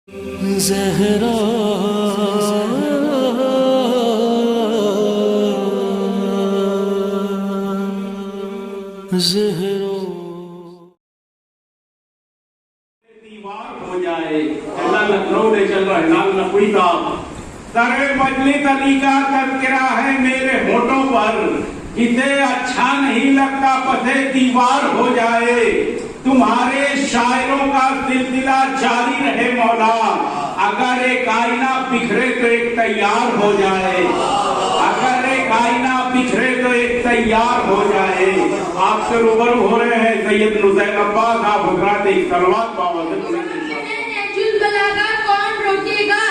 زہرا زہرا دیوار ہو جائے اللہ لکھنؤ لے چل رہا ہے لال نقوی کا در مجلس علی کا تذکرہ ہے میرے ہونٹوں پر جسے اچھا نہیں لگتا پسے دیوار ہو جائے تمہارے شاعروں کا سلسلہ جاری رہے مولا اگر ایک آئینہ بکھرے تو ایک تیار ہو جائے اگر ایک آئینہ بکھرے تو ایک تیار ہو جائے آپ سے روبرو ہو رہے ہیں سید نزیل عباس آپ حضرات ایک سلوات باوازن نیچ البلاغہ کون روکے گا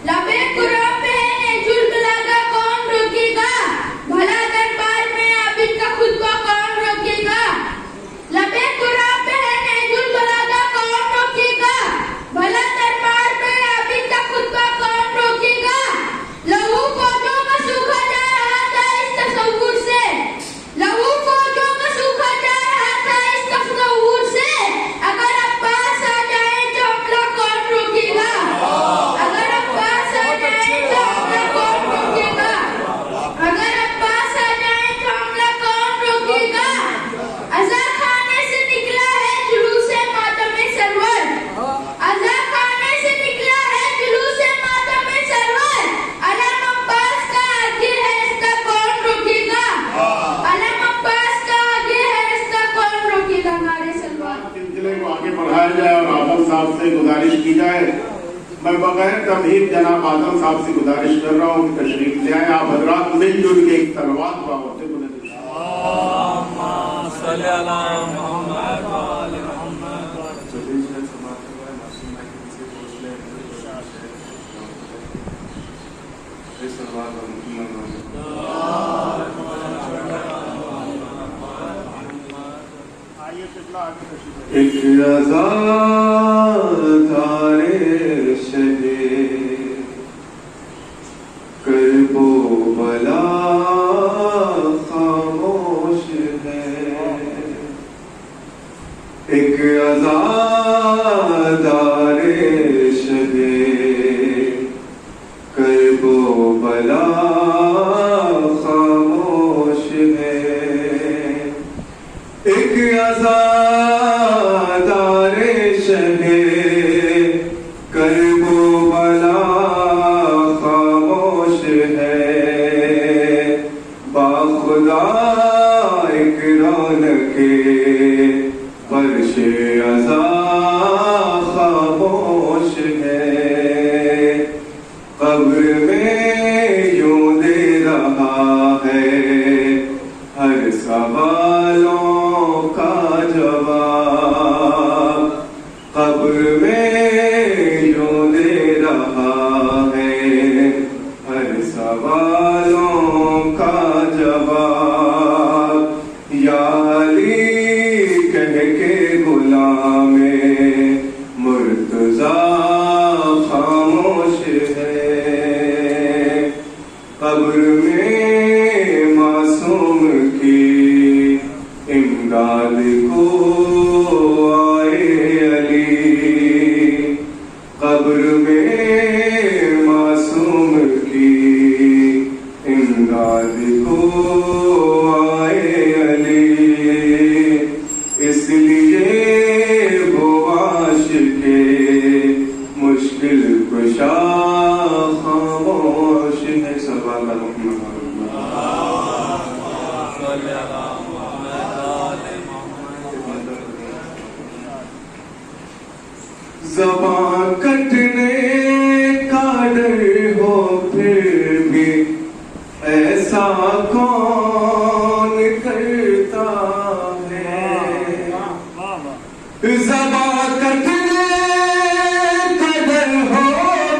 لبے قرآن پہ ہے نیچ البلاغہ کون روکے گا بھلا دربار میں عابد کا خطبہ کون روکے گا لبے قرآن پہ ہے نیچ البلاغہ کون روکے گا بھلا دربار میں عابد کا خطبہ کون روکے گا لہو فوجوں کا سوکھا جا رہا تھا اس تصور سے لہو فوجوں کا سوکھا جا رہا تھا اس تصور سے اگر عباس آ جائے تو حملہ کون روکے گا اگر عباس آ جائے تو حملہ کون روکے گا اگر عباس آ جائے تو حملہ کون روکے گا عزا خانے سے نکلا ہے جلوس ماتم سرور عزا خانے سے نکلا ہے جلوس ماتم سرور علم عباس کا آگے ہے رستہ کون روکے گا علم عباس کا آگے ہے رستہ کون روکے گا نعرے سلوات سلسلے کو آگے بڑھایا جائے اور آدم صاحب سے گزارش کی جائے میں بغیر تمہید جناب آدم صاحب سے گزارش کر رہا ہوں کہ تشریف لے آئیں آپ حضرات مل جل کے ایک سلوات باوازن صلی اللہ محمد وآل محمد ایک رضا تارے شدے کرب و بلا خاموش ہے ایک عزادار شدے کرب و بلا خاموش ہے ایک عزادار شدے کرب و بلا خاموش ہے باخدا ایک رونق فرش عزا خاموش ہے قبر میں یوں دے رہا ہے ہر سوالوں کا جواب قبر میں یوں دے رہا ہے ہر سوالوں کا جواب یا علی کہہ کے غلام مرتضیٰ خاموش ہے قبر میں معصوم کی امداد کو آئے علی قبر میں معصوم کی امداد کو آئے علی اس لیے وہ عاشق مشکل کشا خاموش ہے سوال زبان کٹنے کا ڈر ہو پھر بھی ایسا کون کرتا ہے زبان کٹنے کا ڈر ہو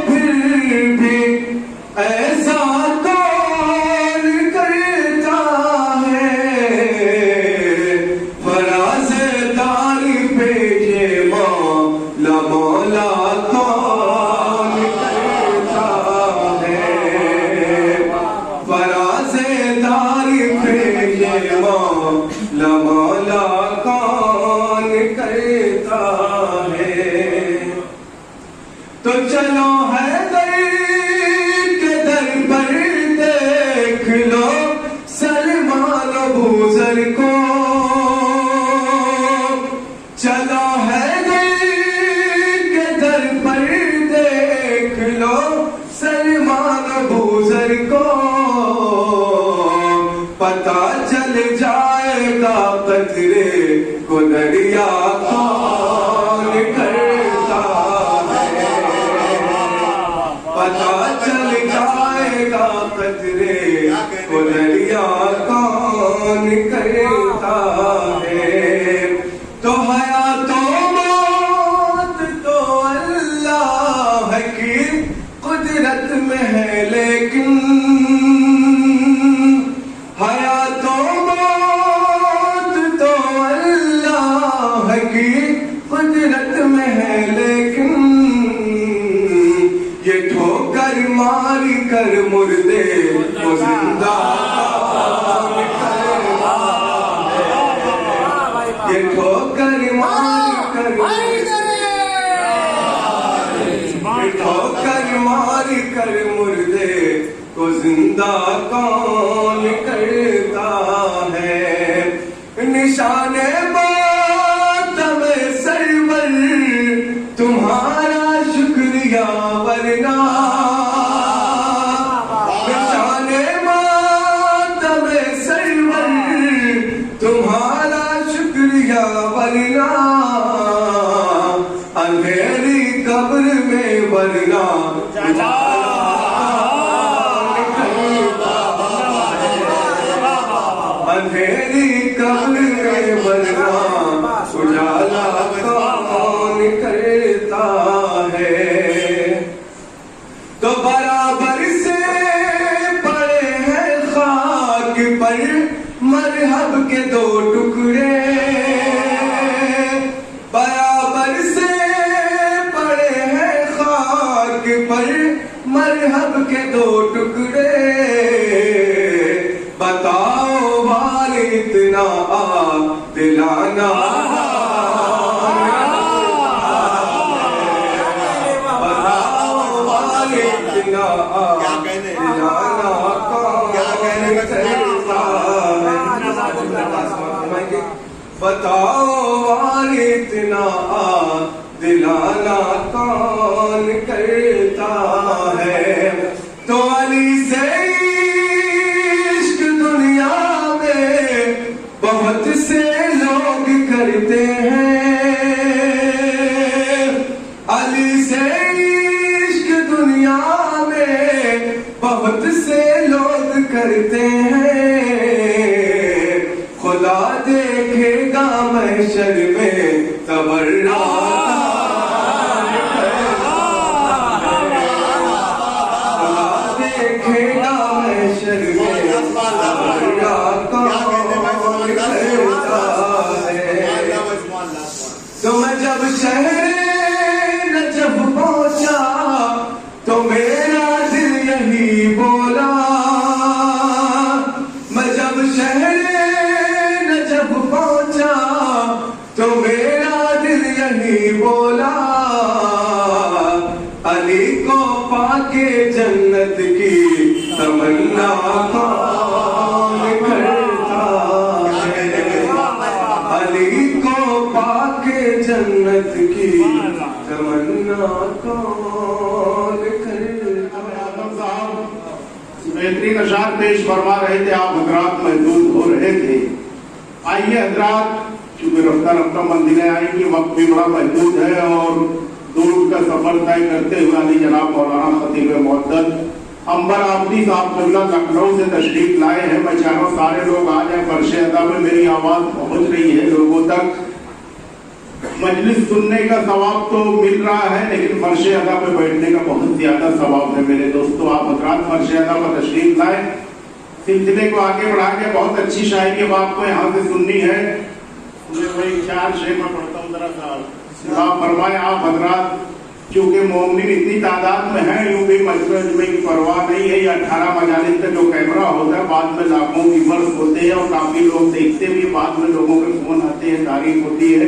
پھر بھی ایسا کون کرتا ہے فراز دار پہ یہ مولا مولا کون تو چلو حیدر کے در پر دیکھ لو سلمان و بوذر کو، چلو حیدر کے در پر دیکھ لو سلمان و بوذر کو، پتہ چل جائے گا قطرے کو دریا کون کرتا ہے، پتہ چل جائے گا قطرے کو دریا کون کرتا ہے۔ تو حیات و موت تو اللہ کی قدرت میں ہے، لیکن حیات و موت تو اللہ کی قدرت میں ہے، لیکن یہ ٹھوکر مار کر مردے کو زندہ کون کرتا ہے، یہ ٹھوکر مار کر ٹھوکر مار کر مردے کو زندہ کون کرتا ہے۔ نشان ماتم سرور تمہارا شکریہ ورنہ، نشان ماتم سرور تمہارا شکریہ ورنہ، اندھیری قبر میں ورنہ اندھیری قبر میں ورنہ اجالا کون کرتا ہے۔ تو برابر سے پڑے ہیں خاک پر مرحب کے دو ٹکڑے، برابر سے پڑے ہیں خاک پر مرحب کے دو ٹکڑے، بتاؤ بال اتنا دلانا بتاؤ بال اتنا دلانا کون کرتا ہے، بتاؤ بال اتنا دلانا کون کرتا ہے۔ تو علی سے بہت سے لوگ کرتے ہیں، علی سے عشق دنیا میں بہت سے لوگ کرتے ہیں، خدا دیکھے گا محشر میں تبرا خدا دیکھے گا محشر میں تبرا تو میں جب شہر نجف پہنچا تو میرا دل یہی بولا، میں جب شہر نجف پہنچا تو میرا دل یہی بولا، علی کو پا کے جنت کی تمنا کون کرتا ہے، علی کو پا کے جنت کی تمنا کون کرتا ہے۔ بہترین اشعار پیش فرما رہے تھے، آپ حضرات محدود ہو رہے تھے۔ آئیے حضرات، چونکہ رفتہ رفتہ منزلیں آئیں گی، وقت بھی بڑا محدود ہے اور دور کا سفر طے کرتے ہوئے علی جناب مولانا خطیب معتد عنبر آبدی صاحب قبلہ لکھنؤ سے تشریف لائے ہیں۔ میں چاہتا ہوں سارے لوگ آ جائیں، فرش ادا میں میری آواز پہنچ رہی ہے لوگوں تک۔ مجلس سننے کا ثواب تو مل رہا ہے، لیکن فرش ادا پہ بیٹھنے کا بہت زیادہ ثواب ہے میرے دوستو۔ آپ حضرات فرش ادا پر تشریف لائیں، سلسلے کو آگے بڑھا کے بہت اچھی شاعری اب آپ کو یہاں سے سننی ہے۔ مجھے کوئی 4 شعر میں پڑھتا ہوں ذرا سا فرمائے آپ حضرات، کیونکہ مومنین اتنی تعداد میں ہیں، یوں بھی مجمع کی پرواہ نہیں ہے۔ یہ 18 مجالس کا جو کیمرہ ہوتا ہے، بعد میں لاکھوں ویورز ہوتے ہیں اور کافی لوگ دیکھتے بھی، بعد میں لوگوں کے فون آتے ہیں، تعریف ہوتی ہے۔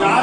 4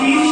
3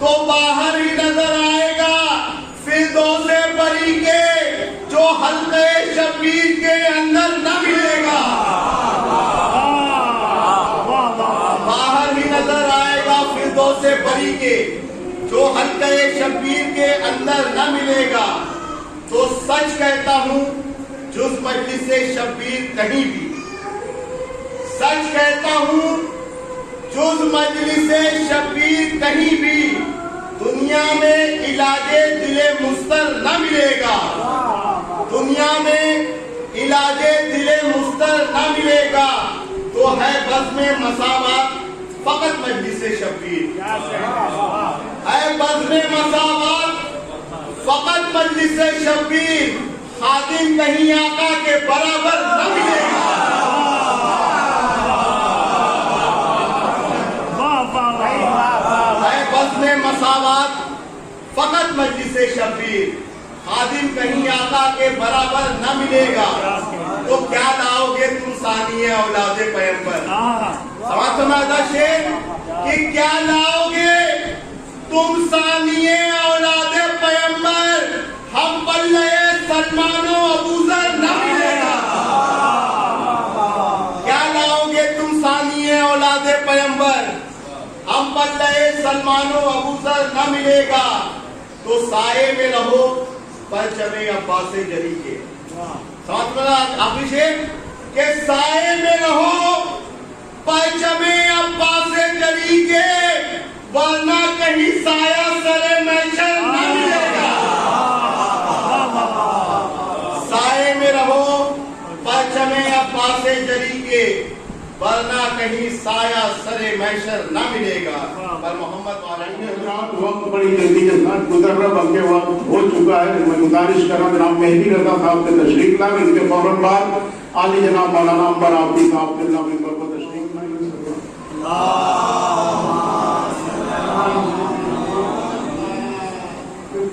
تو باہر ہی نظر آئے گا فردوس بری کے جو حلقے شبیر کے اندر نہ ملے گا. باہر ہی نظر آئے گا فردوس بری کے جو حلقے شبیر کے اندر نہ ملے گا. تو سچ کہتا ہوں جز مجلس شبیر کہیں بھی، سچ کہتا ہوں جز مجلس شبیر کہیں بھی دنیا میں علاج دل مضطر نہ ملے گا. دنیا میں علاج دل مضطر نہ ملے گا. تو ہے بزم مساوات فقط مجلس شبیر، ہے بزم مساوات فقط مجلس شبیر. خادم کہیں آقا کے برابر نہ ملے گا. ہے بزم مساوات فقط مجلس شبیر. خادم کہیں آقا کے برابر نہ ملے گا. تو کیا لاؤ گے تم ثانی اولاد پیغمبر؟ سمجھا شیر کہ کیا لاؤ گے تم ثانی اولاد پیغمبر؟ ہم پلے سلمان و ابوذر نہ ملے گا. کیا لاؤ گے تم ثانی اولاد پیغمبر؟ ہم پلے سلمان و ابوذر نہ ملے گا. تو سائے میں رہو پرچم عباس جری کے. آپ کہ سائے میں رہو پرچم عباس جری کے، ورنہ کہیں سایہ سر محشر نہ ملے گا. سائے میں رہو پرچم عباس جری کے، ورنہ کہیں سایہ سر محشر نہ ملے گا. پر محمد وقت بڑی جلدی کے ساتھ گزر رہا، بلکہ وقت ہو چکا ہے. میں گزارش کر رہا ہوں جناب مہدی رضا صاحب سے تشریف لائیں. ان کے فوراً بعد عالی جناب مولانا عنبر آبدی صاحب سے ممبر کو تشریف لائیں.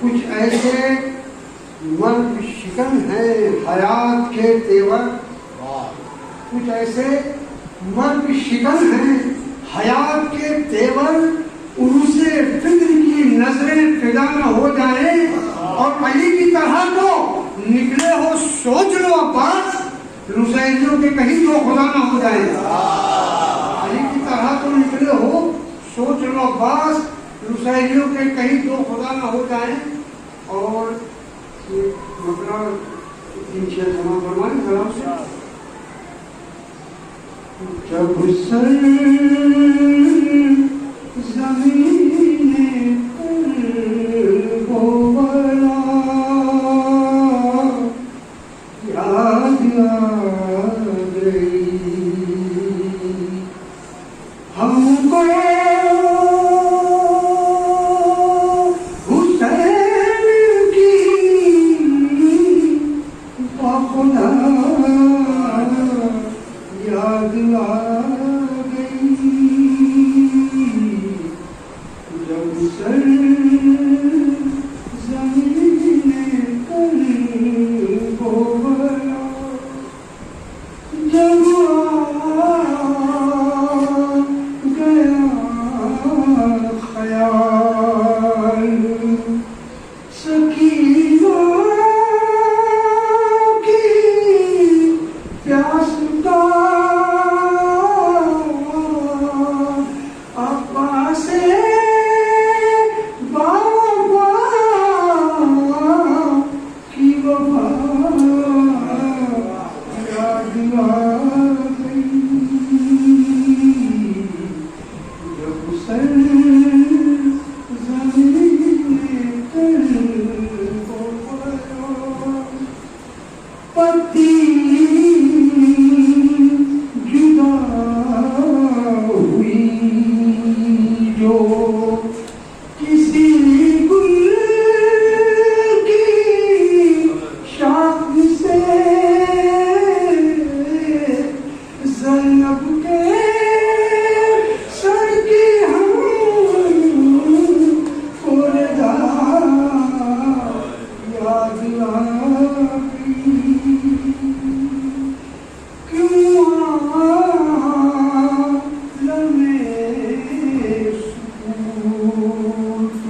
کچھ ایسے مرد شکن ہیں حیات کے تیور، کچھ ایسے مرد شکن ہیں حیات کے تیور، ان سے فکر کی نظریں فدا نہ ہو جائیں. اور علی کی طرح تو نکلے ہو سوچ لو عباس، حسینیوں کے کہیں تو خدا نہ ہو جائیں. علی کی طرح تو نکلے ہو سوچ لو عباس، حسینیوں کے کہیں تو خدا نہ ہو جائیں. اور مطلب تین شعر جمع فرمائیں سلام سے. جب سر زمین پر بولا یاد آ گئی ہم کو حسین کی باخدا یاد آ گئی جب سر زمین پر بولا جب آ گیا خیال سکینہ کی پیاس کا عباس بابا کی وفا یاد آ گئی جب سر زمین پر پتی جدا ہوئی جو کسی گل کی شاخ سے زینب کے سر کی ہم فردا یاد آ گئی کیوں عالم سکون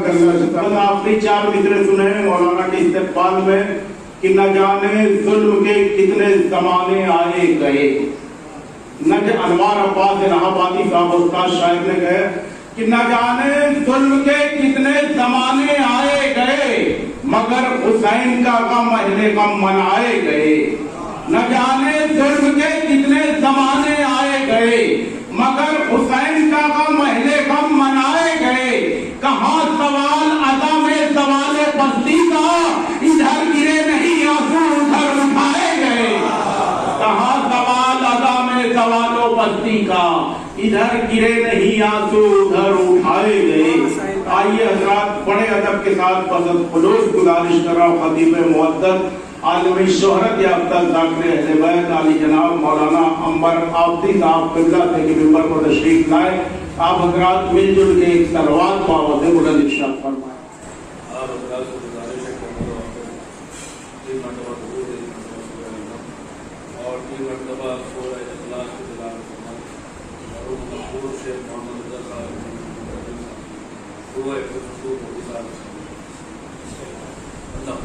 کرنا چاہتا ہوں. آخری 4 مصرے سنے مولانا کے استقبال میں کہ نہ جانے ظلم کے کتنے زمانے آئے گئے. نہ انوار عباس الہ آبادی صاحب استاد شاعر نے کہا کہ نہ جانے ظلم کے کتنے زمانے آئے گئے مگر حسین کا غم اہل غم منائے گئے. نہ جانے ظلم کے کتنے زمانے آئے گئے مگر حسین کا غم اہل غم منائے گئے. کہاں سوال ادا میں سوال پستی کا ادھر گرے نہیں آنسو ادھر اٹھائے گئے. کہاں سوال ادا میں سوال و پستی کا ادھر گرے نہیں آنسو ادھر اٹھائے گئے. آئیے حضرات بڑے ادب کے ساتھ پسند خلوص گزارش کر رہا ہوں خطیب معزز عالمی شہرت یافتہ ذاکر اہل بیت علی جناب مولانا عنبر آبدی صاحب قبلہ سے کے ممبر پر تشریف لائے. آپ حضرات مل جل کے ایک صلوات کو آواز بلند ارشاد فرمائیں. آپ حضرات سے گزارش ہے کہ تین مرتبہ ضرور ہے اور 3 مرتبہ سورہ اخلاص کی تلاوت فرمائیں اور ان مقبول شیخ محمد رضا صاحب دعائے خصوص کو اظہار اللہ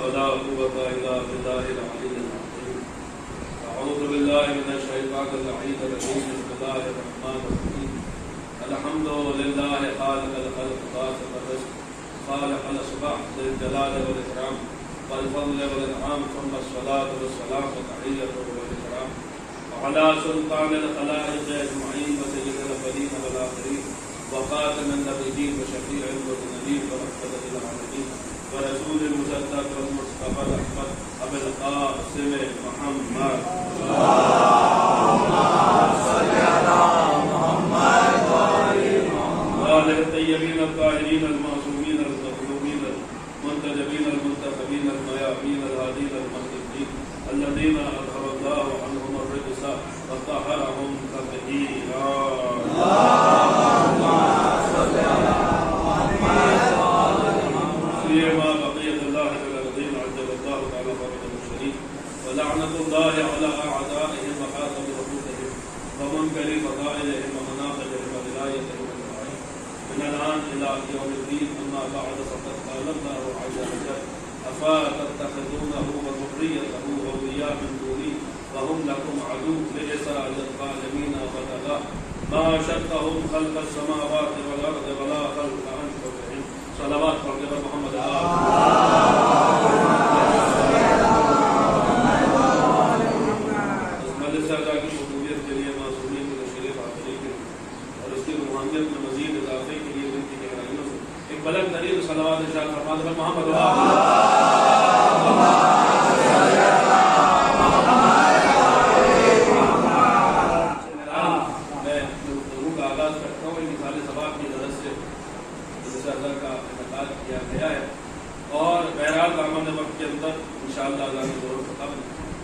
ولا قوة إلا بالله العلي العظيم. أعوذ بالله من الشيطان اللعين الرجيم. بسم الله الرحمن الرحيم. الحمد لله خالق الخلق باسط الرزق خالق الأصباح ذي الجلال والإكرام والفضل والإنعام ثم الصلاة والسلام والتحية والإكرام وعلى سلطان الخلائق أجمعين وسيد الأولين والآخرين وخاتم النبيين وشفيع المذنبين ورحمة للعالمين ورسول المصدق والمصطفى الأحمد أبي القاسم محمد. اللهم صل على محمد وآل الطيبين الطاهرين المعصومين المظلومين المنتجبين المنتخبين الميامين الهادين المهديين الذين أظهر الله عنهم الرجس وطهرهم تطهيرا. اللهم صل على محمد ما بقية الله في الأرضين عجل الله تعالى فرجه الشريف ولعنة الله على أعدائهم وخاتم رسولهم ومنكر فضائلهم ومناقبهم وولايتهم أجمعين من الآن إلى يوم الدين. أما بعد فقد قال الله عز وجل أفتتخذونه وذريته أولياء من دوني وهم لكم عدو بئس للظالمين بدلا ما شتهم خلق السماوات والأرض ولا خلق أنفسهم. صلوات پڑھ کے محمد مجلس سرکار کی قبولیت کے لیے معصومین کے تشریف حاضری کے اور اس کی روحانیت میں مزید اضافے کے لیے ان کی گہرائیوں سے ایک بلند ترین صلوات ارشاد فرمائیں محمد میں گفتگو کا آغاز کرتا ہوں ان مثال ثواب کی غرض سے اللہ کا انعقاد کیا گیا ہے اور بہرحال دامن وقت کے اندر انشاءاللہ اللہ کے زور و قبل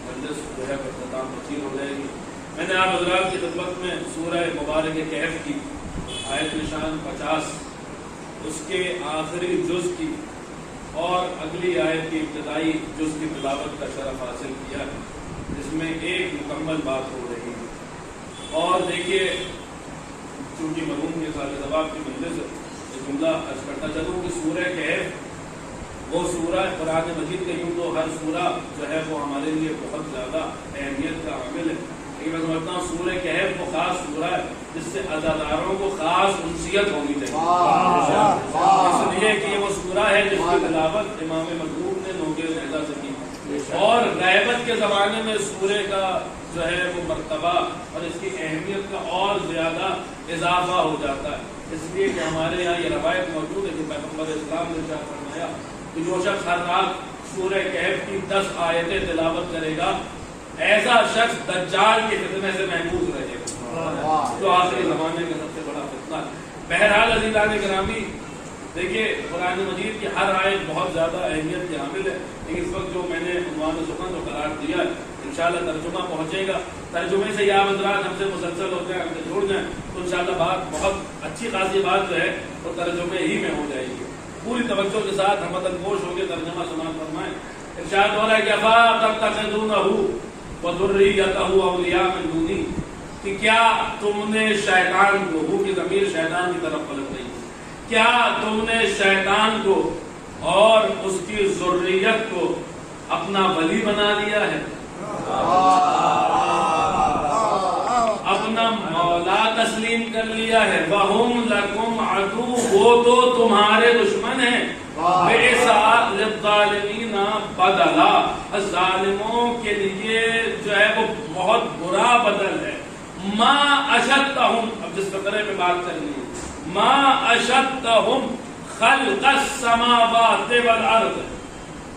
مجلس جو ہے اختتام پذیر ہو جائے گی. میں نے آپ حضرات کی خدمت میں سورہ مبارک کہف کی آیت نشان 50 اس کے آخری جز کی اور اگلی آیت کی ابتدائی جز کی تلاوت کا شرف حاصل کیا ہے جس میں ایک مکمل بات ہو رہی ہے. اور دیکھیے چونکہ مرحوم کے سال ثواب کی مجلس جملہ عرض کرتا چلوں کہ سورہ کہف وہ سورہ قرآن مجید کے یوں تو ہر سورہ جو ہے وہ ہمارے لیے بہت زیادہ اہمیت کا حامل ہے لیکن میں سمجھتا ہوں سورہ کہف وہ خاص سورہ ہے جس سے عزاداروں کو خاص انسیت ہونی چاہیے، اس لیے کہ یہ وہ سورہ ہے جس کی تلاوت امام مطلوب نے نوکے لہجہ سے کی، اور غیبت کے زمانے میں سورہ کا جو ہے وہ مرتبہ اور اس کی اہمیت کا اور زیادہ اضافہ ہو جاتا ہے، اس لیے کہ ہمارے یہاں یہ روایت موجود ہے کہ پیغمبر اسلام نے ارشاد فرمایا کہ جو شخص ہر رات سورہ کہف کی 10 آیتیں تلاوت کرے گا ایسا شخص دجال کے فتنے سے محفوظ رہے گا، جو آخری زمانے کا سب سے بڑا فتنہ ہے۔ بہرحال عزیزان گرامی، دیکھیے قرآن مجید کی ہر آیت بہت زیادہ اہمیت کی حامل ہے، لیکن اس وقت جو میں نے عنوان سخن جو قرار دیا ہے انشاءاللہ ترجمہ پہنچے گا، ترجمے سے یا حضرات ہم سے مسلسل ہو جائیں، ہم سے جڑ جائیں تو انشاءاللہ بات بہت اچھی خاصی بات جو ہے وہ ترجمے ہی میں ہو جائے گی۔ پوری توجہ کے ساتھ ہم گوش ہو کے ترجمہ سماعت فرمائیں۔ ارشاد ہو رہا ہے کہ افاتتخذونہ وذریتہ اولیاء من دونی، کہ کیا تم نے شیطان کو، ہو کی ضمیر شیطان کی طرف پلٹ رہی، کیا تم نے شیطان کو اور اس کی ذریت کو اپنا ولی بنا لیا ہے، اپنا مولا تسلیم کر لیا ہے، وَهُمْ لَكُمْ عَدُوٌّ، وہ تو تمہارے دشمن ہیں، بِئْسَ لِلظَّالِمِينَ بَدَلًا، ظالموں کے لیے جو ہے وہ بہت برا بدل ہے۔ مَا أَشَدَّهُمْ، اب جس فقرے پہ بات کرنی ہے، مَا أَشَدَّهُمْ خَلْقَ السَّمَاوَاتِ وَالْأَرْضِ،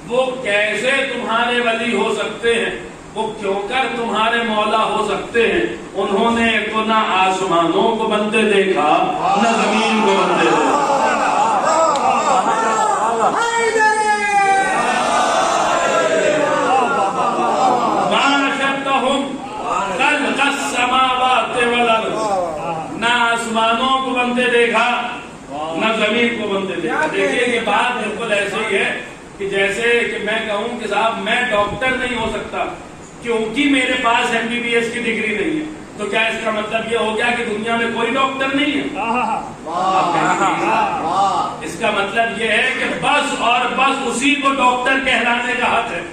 وہ کیسے تمہارے ولی ہو سکتے ہیں، وہ کیوں کر تمہارے مولا ہو سکتے ہیں، انہوں نے تو نہ آسمانوں کو بندے دیکھا نہ زمین کو بندے دیکھا۔ نہ آسمانوں کو بندے دیکھا نہ زمین کو بندے دیکھا۔ دیکھیے یہ بات بالکل ایسے ہی ہے کہ جیسے کہ میں کہوں کہ صاحب میں ڈاکٹر نہیں ہو سکتا کیونکہ میرے پاس MBBS کی ڈگری نہیں ہے، تو کیا اس کا مطلب یہ ہو گیا کہ دنیا میں کوئی ڈاکٹر نہیں ہے؟ اس کا مطلب یہ ہے کہ بس اور بس اسی کو ڈاکٹر کہلانے کا حق ہے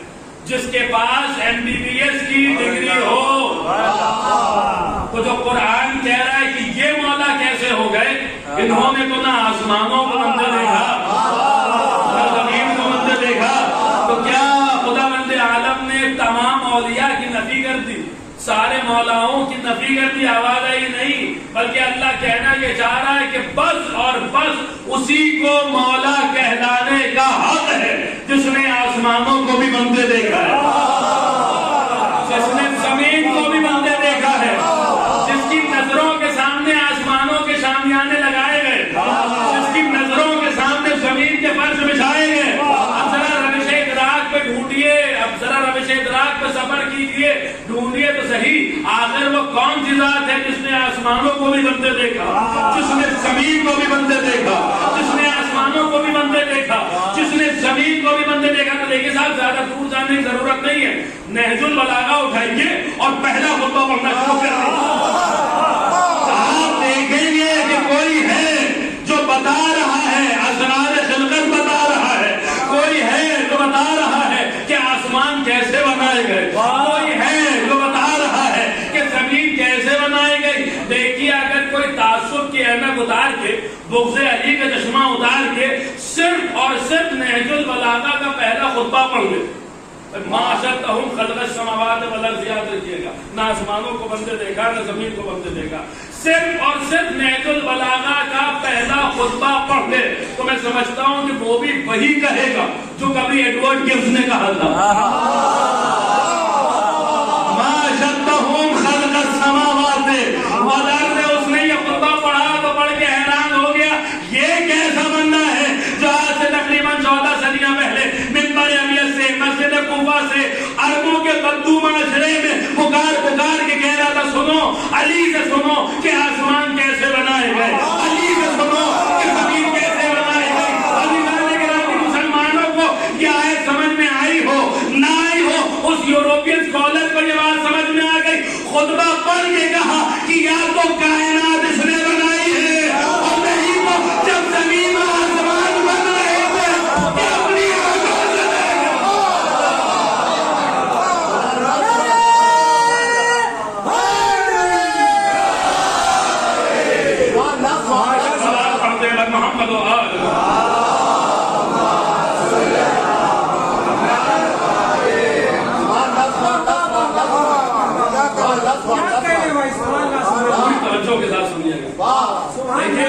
جس کے پاس MBBS کی ڈگری ہو۔ تو جو قرآن کہہ رہا ہے کہ یہ مولا کیسے ہو گئے، انہوں نے تو نہ آسمانوں کو بندے دیکھا نہ زمین کو بندے دیکھا، تو کیا خداوند عالم نے تمام اولیاء کی نفی کر دی، سارے مولاؤں کی نفی کر دی؟ آواز آئی نہیں، بلکہ اللہ کہنا یہ چاہ رہا ہے کہ بس اور بس اسی کو مولا کہلانے کا حق ہے جس نے آسمانوں کو بھی بندے دیکھا ہے، جس نے زمین کو بھی بندے دیکھا ہے، جس کی نظروں کے سامنے آسمانوں کے شامیانے لگائے گئے، جس کی نظروں کے سامنے زمین کے فرش بچھائے گئے۔ اب ذرا روش ادراک پہ ڈھونڈیے، اب ذرا روش ادراک پہ سفر کیجیے، ڈھونڈیے تو صحیح آخر وہ کون سی ذات ہے جس نے آسمانوں کو بھی بندے دیکھا، جس نے زمین کو بھی بندے دیکھا، جس نے آسمانوں کو بھی بندے دیکھا، جس نے زمین کو بھی بندے دیکھا؟ تو دیکھیے صاحب زیادہ دور جانے کی ضرورت نہیں ہے، نہج البلاغہ اٹھائیے اور پہلا خطبہ پڑھنا شروع کر دیں۔ آپ دیکھیں گے کہ کوئی ہے جو بتا رہا ہے، اسرار خلقت بتا رہا ہے، کوئی ہے جو بتا رہا ہے کہ آسمان کیسے بنائے گئے، کوئی ہے جو بتا رہا ہے کہ زمین کیسے بنائی گئی۔ دیکھیے اگر کوئی تعصب کی اینک اتار کے، بغض علی کا چشمہ اتار کے صرف اور صرف نہج البلاغہ کا پہلا خطبہ پڑھ لے، ما اشدہم خلق السماوات والارض، یاد رکھیے گا، نہ آسمانوں کو بندے دیکھا نہ زمین کو بندے دیکھا، صرف اور صرف نہج البلاغہ کا پہلا خطبہ پڑھ لے تو میں سمجھتا ہوں کہ وہ بھی وہی کہے گا جو کبھی ایڈورڈ گبز نے کہا تھا، ما اشدہم خلق السماوات والارض۔ اس نے یہ خطبہ پڑھا تو پڑھ کے حیران ہو گیا، یہ کیسا بندہ ہے جو آج سے تقریباً 14 صدیاں پہلے منبر ابیت سے، مسجد کوفہ سے، عربوں کے بدو معاشرے میں پکار پکار کے کہہ رہا تھا سنو علی سے سنو کہ آسمان کیسے بنائے گئے، علی سے سنو کہ زمین کیسے بنائے گئی۔ عزیزان گرامی، مسلمانوں کو یہ آیت سمجھ میں آئی ہو نہ آئی ہو، اس یوروپین اسکالر کو یہ بات سمجھ میں آ گئی، خطبہ پڑھ کے کہا کہ یا تو کائنات اس نے بنائی ہے اور نہیں تو جب زمین اور آسمان بنائے تھے کہ اپنی محمد و آل توجہ کے ساتھ سنیے گا. دیکھیے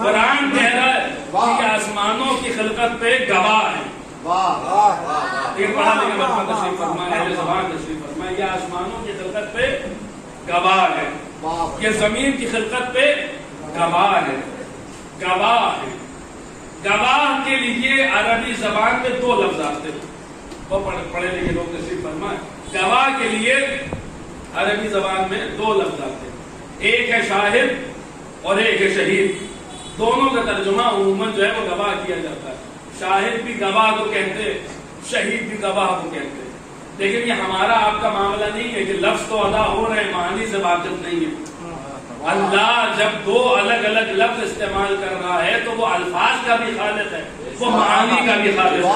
قرآن کہہ رہا ہے کہ آسمانوں کی خلقت پہ گواہ ہے. یہ پڑھا لکھا بچہ تشریف فرمائے، اہل زبان تشریف فرمائے، یہ آسمانوں کی خلقت پہ گواہ ہے، یہ زمین کی خلقت پہ گواہ ہے. گواہ ہے. گواہ کے لیے عربی زبان میں دو لفظ آتے ہیں، وہ پڑھے لکھے لوگ تشریف فرمائے. گواہ کے لیے عربی زبان میں دو لفظ آتے ہیں، ایک ہے شاہد اور ایک ہے شہید. دونوں کا ترجمہ عموماً جو ہے وہ گواہ کیا جاتا ہے. شاہد بھی گواہ کو کہتے ہیں، شہید بھی گواہ کو کہتے ہیں. لیکن یہ ہمارا آپ کا معاملہ نہیں ہے کہ لفظ تو ادا ہو رہے ہیں، معنی سے واقف نہیں ہے. اللہ جب دو الگ الگ لفظ استعمال کر رہا ہے تو وہ الفاظ کا بھی خالق ہے، وہ معانی کا بھی خالق ہے.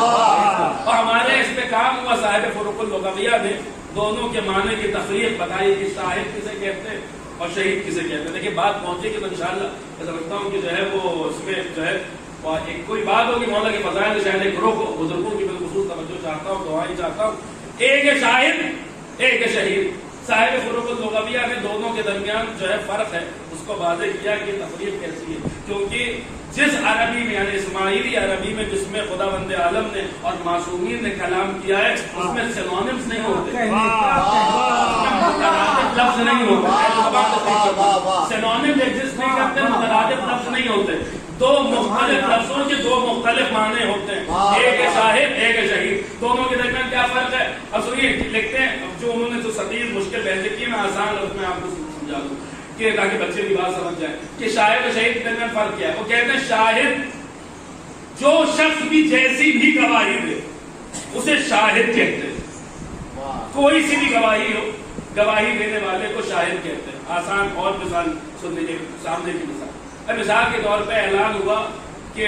اور ہمارے اس پہ کام ہوا، صاحب فروق اللغویہ نے دونوں کے معنی کی تفریق بتائی کہ شاہد کسے کہتے ہیں اور شہید کسے کہتے ہیں. دیکھیے بات پہنچے گی تو انشاءاللہ میں سمجھتا ہوں کہ جو ہے وہ اس میں جو ہے ایک کوئی بات ہوگی مولا کے فضائل شاید ایک گروہ کو بزرگوں کی بالخصوص توجہ چاہتا ہوں، دعائیں چاہتا ہوں. ایک ہے شاہد، ایک ہے شہید. صاحب فروق اللغویہ نے دونوں کے درمیان جو ہے فرق ہے اس کو واضح کیا کہ تفریق کیسی ہے، کیونکہ جس عربی میں یعنی اسماعیلی عربی میں جس میں خدا بند عالم نے اور معصومین نے کلام کیا ہے اس میں سینونیمز نہیں ہوتے، مترادف لفظ نہیں ہوتے، سینونیمز ایگزسٹ نہیں کرتے، مترادف لفظ نہیں ہوتے. دو مختلف لفظوں کے دو مختلف معنی ہوتے ہیں، ایک ہے شاہد ایک ہے شہید. دونوں کے درمیان کیا فرق ہے؟ اب سنیے لکھتے ہیں جو انہوں نے جو سطیل مشکل بحث کی، میں آسان لفظ میں آپ کو سمجھا دوں کہ تاکہ بچے بھی بات سمجھ جائیں کہ شاہد اور شہید کے درمیان فرق کیا ہے. وہ کہتے ہیں شاہد جو شخص بھی جیسی بھی گواہی دے اسے شاہد کہتے ہیں. کوئی سی بھی گواہی ہو، گواہی دینے والے کو شاہد کہتے ہیں. آسان اور مثال سننے کے سامنے کی مثال، مثال کے طور پہ اعلان ہوا کہ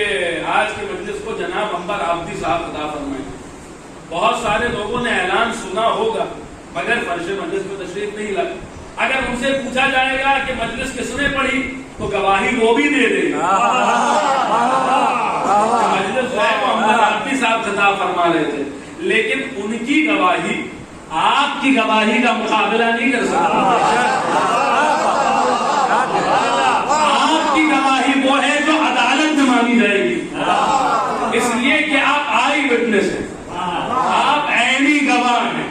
آج کی مجلس کو جناب عنبر عابدی صاحب خطاب فرمائیں. بہت سارے لوگوں نے اعلان سنا ہوگا مگر فرش مجلس میں تشریف نہیں لائے. اگر ان سے پوچھا جائے گا کہ مجلس کس نے پڑھی تو گواہی وہ بھی دے دیں گے. مجلس جو ہے وہ عنبر عابدی صاحب خطاب فرما رہے تھے، لیکن ان کی گواہی آپ کی گواہی کا مقابلہ نہیں کر سکتا. آپ کی گواہی وہ ہے جو عدالت میں مانی جائے گی، اس لیے کہ آپ آئی وٹنس ہیں، آپ عینی گواہ ہیں،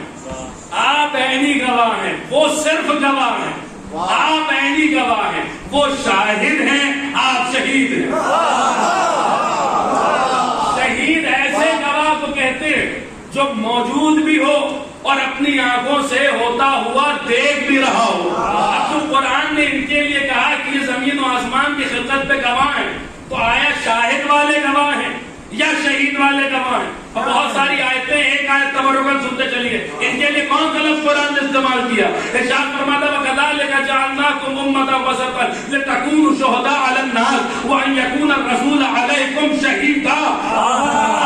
آپ عینی گواہ ہیں، وہ صرف گواہ ہیں. آپ عینی گواہ ہیں، وہ شاہد ہیں، آپ شہید ہیں. شہید ایسے گواہ کو کہتے ہیں جو موجود بھی ہو اور اپنی آنکھوں سے ہوتا ہوا دیکھ بھی رہا ہو. اب تو قرآن نے ان کے لیے کہا کہ یہ زمین و آسمان کی خلقت پہ گواہ ہیں، تو آیا شاہد والے گواہ ہیں یا شہید والے گواہ ہیں؟ اور بہت ساری آیتیں، ایک آیت تبرکاً سنتے چلیے، ان کے لیے کون سا لفظ قرآن نے استعمال کیا؟ ارشاد فرماتا وَكَذَلِكَ جَعَلْنَاكُمْ أُمَّةً وَسَطًا لِتَكُونُوا شُهَدَاءَ عَلَى النَّاسِ وَأَن يَكُونَ الرَّسُولُ عَلَيْكُمْ شَهِيدًا.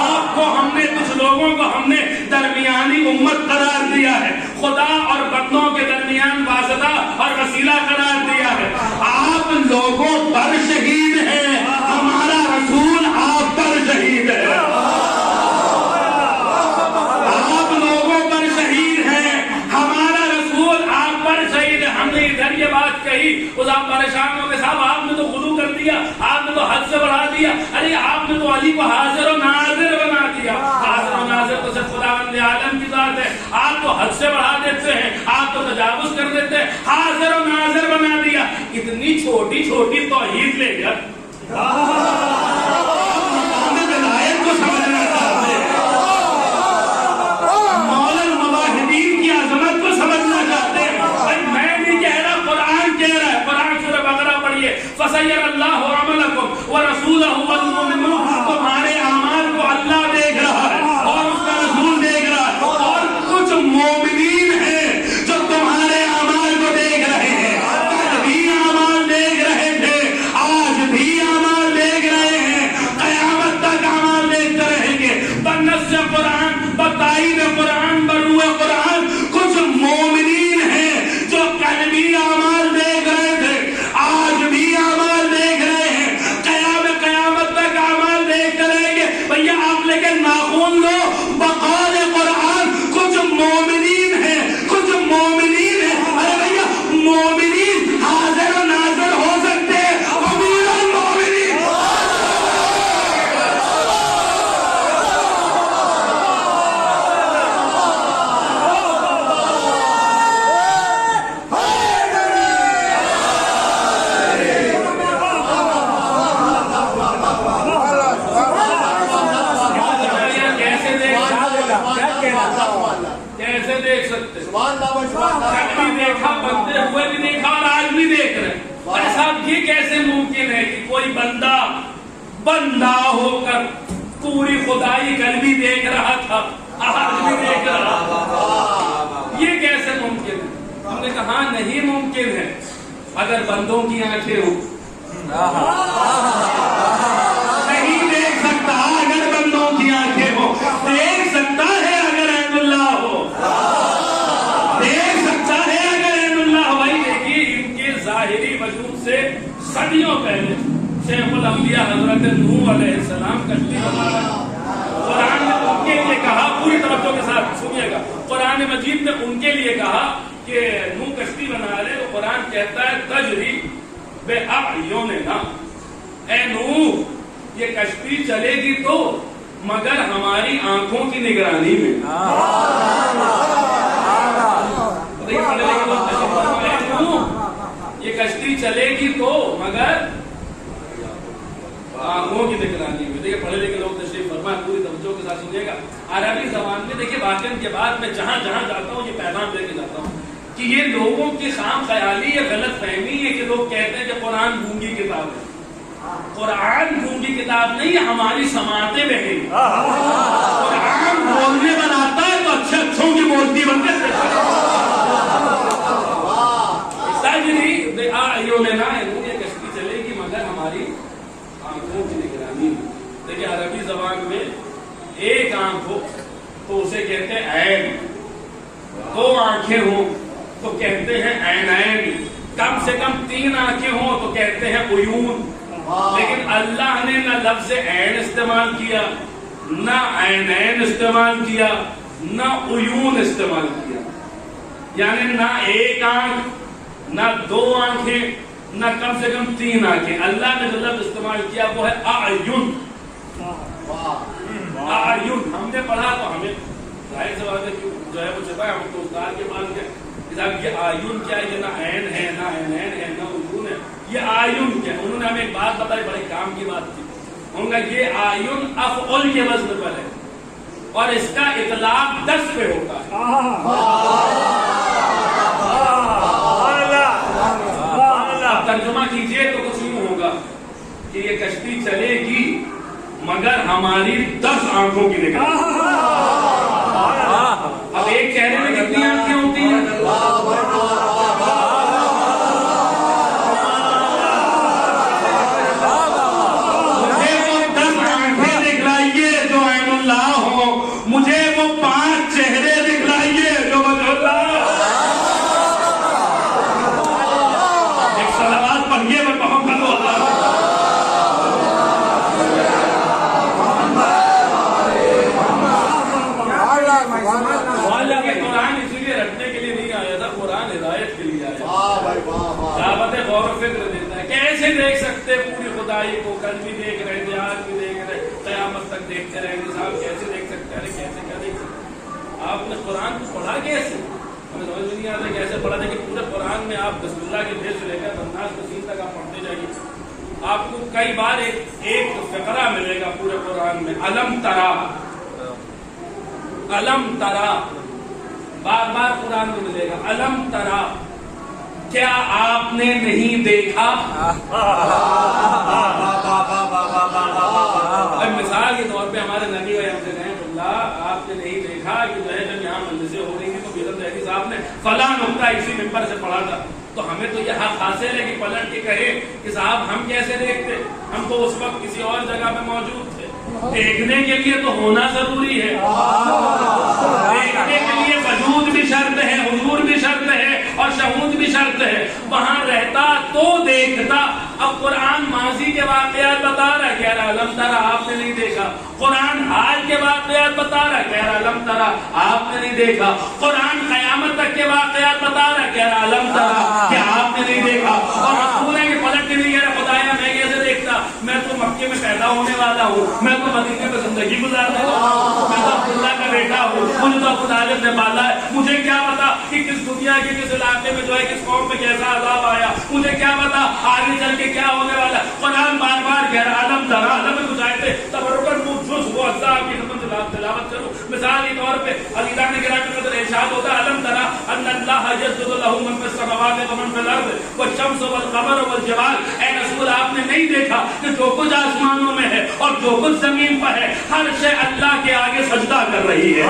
آپ کو ہم نے، کچھ لوگوں کو ہم نے درمیانی امت قرار دیا ہے، خدا اور بندوں کے درمیان واسطہ اور وسیلہ قرار دیا ہے. آپ لوگوں پر شہید ہیں، ہمارا رسول آپ پر شہید ہے. آپ لوگوں پر شہید ہیں، ہمارا رسول آپ پر شہید ہے. ہم نے ادھر یہ بات کہی، اس آپ پریشان ہو گئے، صاحب آپ نے تو غلو کر دیا، آپ نے تو حد سے بڑھا دیا. ارے آپ نے تو علی کو حاضر و ناظر بنا دیا. حاضر و ناظر تو صرف خداوند عالم کی ذات ہے. آپ تو حد سے بڑھا دیتے ہیں، آپ تو تجاوز کر دیتے ہیں، حاضر و ناظر بنا دیا. اتنی چھوٹی چھوٹی توحید لے کر ولایت کو سمجھنا چاہتے ہیں، مولا المواہبین کی عظمت کو سمجھنا چاہتے ہیں. میں نہیں کہہ رہا، قرآن کہہ رہا ہے. قرآن سورہ بقرہ پڑھیے، فَسَيَّرَ اللَّهُ عَمَلَكُمْ وَرَسُولَهُ وَالْمُؤْمِنُونَ. تمہارے اعمال کو اللہ دیکھ رہا ہے اور اس کا رسول دیکھ رہا ہے، اور کچھ مومنین ہیں جو تمہارے اعمال کو دیکھ رہے ہیں. کل بھی اعمال دیکھ رہے تھے، آج بھی اعمال دیکھ رہے ہیں، قیامت تک اعمال دیکھتے رہیں گے. بنص قرآن، بتائید قرآن، بروح قرآن کچھ مومنین ہیں جو کل بھی اعمال دیکھ رہے تھے، آج بھی اعمال دیکھ رہے ہیں، قیامت بندہ ہو کر پوری خدائی کل بھی دیکھ رہا تھا، آج بھی دیکھ رہا تھا، یہ کیسے ممکن ہے؟ ہم نے کہا نہیں ممکن ہے اگر بندوں کی آنکھیں ہوں، نہیں دیکھ سکتا اگر بندوں کی آنکھیں ہوں، دیکھ سکتا ہے اگر عین اللہ ہو، دیکھ سکتا ہے اگر عین اللہ ہو۔ بھائی دیکھیے ان کے ظاہری وجود سے صدیوں پہلے شیخ الانبیاء حضرت نوح علیہ السلام کشتی بنا رہے ہیں۔ قرآن نے ان کے لیے کہا، پوری توجہ کے ساتھ سنیے گا، قرآن مجید نے ان کے لیے کہا کہ نوح کشتی بنا رہے، تو قرآن کہتا ہے تجری بأعیننا، اے نوح یہ کشتی چلے گی تو مگر ہماری آنکھوں کی نگرانی میں۔ یہ کشتی چلے گی تو مگر آنکھوں کی نگرانی میں۔ دیکھیں پڑھے لکھے لوگ تشریف فرمائیں، پوری توجہ کے ساتھ سنیے گا۔ عربی زبان میں دیکھیں واقعہ کے بعد میں جہاں جہاں جاتا ہوں یہ پیغام دے کے جاتا ہوں کہ یہ لوگوں کی خام خیالی یا غلط فہمی ہے کہ لوگ کہتے ہیں کہ قرآن گونگی کتاب ہے۔ قرآن گونگی کتاب نہیں ہے، ہماری سماعتیں بہن۔ قرآن بولنے بناتا ہے تو اچھے اچھوں کی بولتی بن کے یہ کشتی چلے گی مگر ہماری آنکھوں کی نگرانی میں۔ دیکھیں عربی زبان میں ایک آنکھ ہو تو اسے کہتے ہیں عین، دو آنکھیں ہوں تو کہتے ہیں عینین، کم سے کم 3 آنکھیں ہوں تو کہتے ہیں عیون۔ لیکن اللہ نے نہ لفظ عین استعمال کیا، نہ عینین استعمال کیا، نہ عیون استعمال کیا، یعنی نہ ایک آنکھ، نہ 2 آنکھیں، نہ کم سے کم 3 آنکھیں۔ اللہ نے جو لفظ استعمال کیا وہ ہے اعین۔ اعین ہم نے پڑھا تو ہمیں ظاہر سی بات ہے کہ جو ہے وہ چھپا ہے، ہم تو استاد کے پاس گئے کہ یہ اعین کیا ہے، یہ نہ عین ہے، نہ عینین ہے، نہ عیون ہے، یہ اعین کیا ہے؟ انہوں نے ہمیں ایک بات بتائی، بڑے کام کی بات تھی۔ انہوں نے کہا یہ اعین افعل کے وزن پر ہے اور اس کا اطلاق 10 پہ ہوتا ہے۔ ترجمہ کیجئے تو کچھ یوں ہوگا کہ یہ کشتی چلے گی مگر ہماری 10 آنکھوں کی نگرانی۔ اب ایک چہرے میں کتنی آنکھیں ہوتی ہیں؟ مجھے وہ 10 آنکھیں دکھلائیے جو عین اللہ ہو، مجھے وہ 5 چہرے دکھلائیے جو وجہ اللہ۔ یہ محمد قرآن اسی لیے رکھنے کے لیے نہیں آیا تھا، قرآن ہدایت کے لیے آیا، دعوت غور و فکر دیتا ہے۔ کیسے دیکھ سکتے پوری خدائی کو؟ کل بھی دیکھ رہے تھے، آج بھی دیکھ رہے، قیامت تک دیکھتے رہیں گے۔ صاحب کیسے دیکھ سکتے ہیں؟ کیسے کیا دیکھ سکتے؟ آپ نے قرآن کو پڑھا کیسے؟ ہمیں سمجھ نہیں آتا کیسے پڑھا تھا کہ پورے قرآن میں آپ بسم اللہ کے بھید سے لے کر الناس تسین تک آپ پڑھتے جائیے، آپ کو کئی بار ایک فقرہ ملے گا پورے قرآن میں، علم ترا، علم ترا، بار بار قرآن میں ملے گا علم ترا، کیا آپ نے نہیں دیکھا؟ مثال کے طور پہ ہمارے نبی اللہ آپ نے نہیں دیکھا کہ جو ہے جب یہاں مجلسیں ہو رہی تھی تو بیگم ظاہری صاحب نے فلاں نقطہ اسی ممبر سے پڑھا تھا، تو ہمیں تو یہ حق حاصل ہے کہ پلٹ کے کہے کہ صاحب ہم کیسے دیکھتے، ہم تو اس وقت کسی اور جگہ پہ موجود تھے۔ دیکھنے کے لیے تو ہونا ضروری ہے، دیکھنے کے لیے وجود بھی شرط ہے، حضور بھی شرط ہے اور شہود بھی شرط ہے، وہاں رہتا تو دیکھتا۔ اب قرآن ماضی کے واقعات بتا رہا ہے، کہہ رہا علم ترا آپ نے نہیں دیکھا۔ قرآن حال کے واقعات بتا رہا ہے، کہہ رہا علم ترا آپ نے نہیں دیکھا۔ قرآن قیامت تک کے واقعات بتا رہا ہے، کہہ رہا علم ترا کہ آپ نے نہیں دیکھا۔ اور رسول ہے کہ پلٹ کے نہیں کہہ رہا خدایا میں کیسے دیکھتا، میں تو مکے میں پیدا ہونے والا ہوں، میں تو مدینے میں زندگی گزارنے والا ہوں، میں تو عبداللہ کا بیٹا ہوں، مجھے تو ابو طالب نے پالا ہے، مجھے کیا پتا کہ کس دنیا کے کس علاقے میں جو ہے کس قوم میں کیسا عذاب آیا، مجھے کیا پتا آگے چل کے کیا ہونے والا۔ قرآن بار بار کہہ رہا علم ترا، علم میں کچھ آئے تھے تبرکن جز وہ اجزاء کی خدمت تلاوت کرو۔ مثال کے طور پہ علیدہ نے گرامی قدر ارشاد ہوتا ہے علم ترا ان اللہ یسجد له من فی السماوات و من فی الارض والشمس والقمر والجبال۔ اے رسول آپ آپ نے نہیں دیکھا کہ جو کچھ آسمانوں میں ہے اور جو کچھ زمین پر ہے ہر شے اللہ کے آگے سجدہ کر رہی ہے؟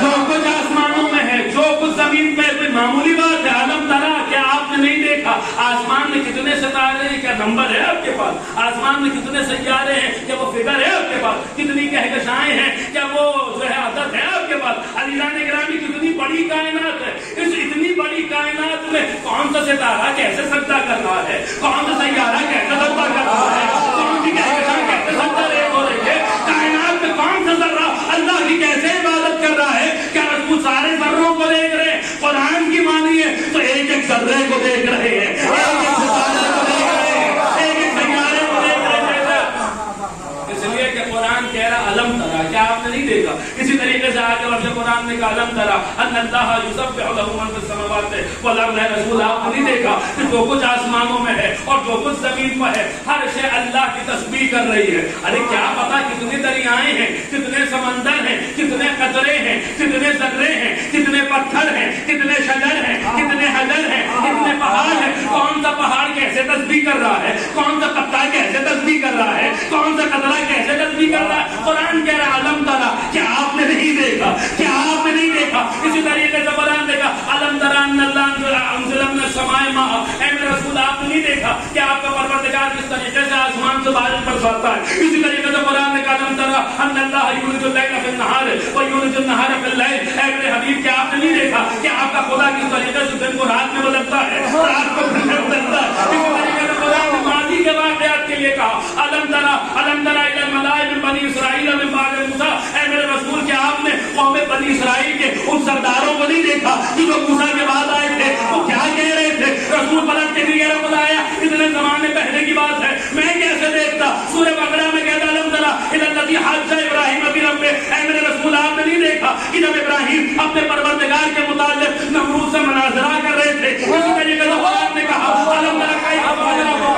جو کچھ آسمانوں میں ہے جو کچھ زمین پہ کوئی معمولی بات ہے؟ علم ترا، کیا آپ نے نہیں دیکھا آسمان میں کتنے ستارے ہیں؟ کیا نمبر ہے آپ کے پاس؟ آسمان میں کتنے سیارے ہیں؟ کیا وہ فگر ہے آپ کے پاس؟ کتنی کہکشائیں ہیں؟ کیا وہ جو ہے عدد ہے آپ کے پاس؟ عزیزان گرامی کتنی بڑی کائنات ہے، اس اتنی بڑی کائنات میں کون سا ستارہ کیسے سجدہ کر رہا ہے؟ کون سا سیارہ کیسے سجدہ کر رہا ہے؟ کون سی کہکشاں کیسے سجدہ ہو رہی ہے؟ کائنات میں کون سا ذرہ اللہ کی کیسے عبادت کر رہا ہے؟ کیا رسول سارے ذروں کو دیکھ رہے ہیں؟ قرآن کی مانیے تو ایک ایک ذرے کو دیکھ رہے ہیں، ایک ایک ستارے کو دیکھ رہے ہیں، ایک ایک سیارے کو دیکھ رہے ہیں۔ اس لیے کہ قرآن کہہ رہا علم ترا، کیا آپ نے نہیں دیکھا؟ اسی طریقے سے آگے بڑھ کے قرآن نے کہا علم ترا ان اللہ یسبح لہ من فی السماوات والارض، رسول آپ نے نہیں دیکھا کہ جو کچھ آسمانوں میں ہے اور جو کچھ زمین پر ہے ہر شے اللہ کی تسبیح کر رہی ہے؟ ارے کیا پتا کتنے دریائیں ہیں، کتنے سمندر ہیں، کتنے قطرے ہیں، کتنے ذرے ہیں، کتنے پتھر ہیں، کتنے شجر ہیں، کتنے حجر ہیں، کتنے پہاڑ ہیں؟ کون سا پہاڑ کیسے تسبیح کر رہا ہے؟ کون سا پتا کیسے تسبیح کر رہا ہے؟ کون سا قطرہ کیسے تسبیح کر رہا ہے؟ قرآن کہہ رہا علم ترا، کیا آپ نے نہیں دیکھا؟ کیا آپ نے نہیں دیکھا؟ اسی طریقے سے قرآن دیکھا علم ترا ان اللہ انزل من السماء ماء، اے میرے رسول آپ نے نہیں دیکھا کہ آپ کا پروردگار کس طریقے سے آسمان سے بارش برساتا ہے؟ اسی طریقے سے قرآن نے کہا علم ترا ان اللہ یولج اللیل فی النہار ویولج النہار فی اللیل، اے میرے حبیب کیا آپ نے نہیں دیکھا کہ آپ کا خدا کس طریقے سے دن کو رات میں بدلتا ہے، رات کو دن میں بدلتا ہے؟ اسی طریقے سے قرآن نے ماضی کے واقعات کے لیے کہا علم ترا الی الملائ من بنی اسرائیل من بعد موسیٰ، اے میرے رسول کیا آپ نے قوم بنی اسرائیل کے ان سرداروں کو نہیں دیکھا کہ جو موسیٰ کے بعد آئے تھے وہ کیا کہہ رہے تھے؟ رسول پلٹ کے لیے بتایا اتنے زمانے پہلے کی بات ہے، میں کیسے دیکھتا؟ سورہ بقرہ میں کہتا علم ترا الی الذی حاج ابراہیم بربہ، اے میرے رسول آپ نے نہیں دیکھا کہ جب ابراہیم اپنے پروردگار کے متعلق نمرود سے مناظرہ کر رہے تھے؟ اسی طریقے سے قرآن نے کہا علم ترا کیف فعل ربک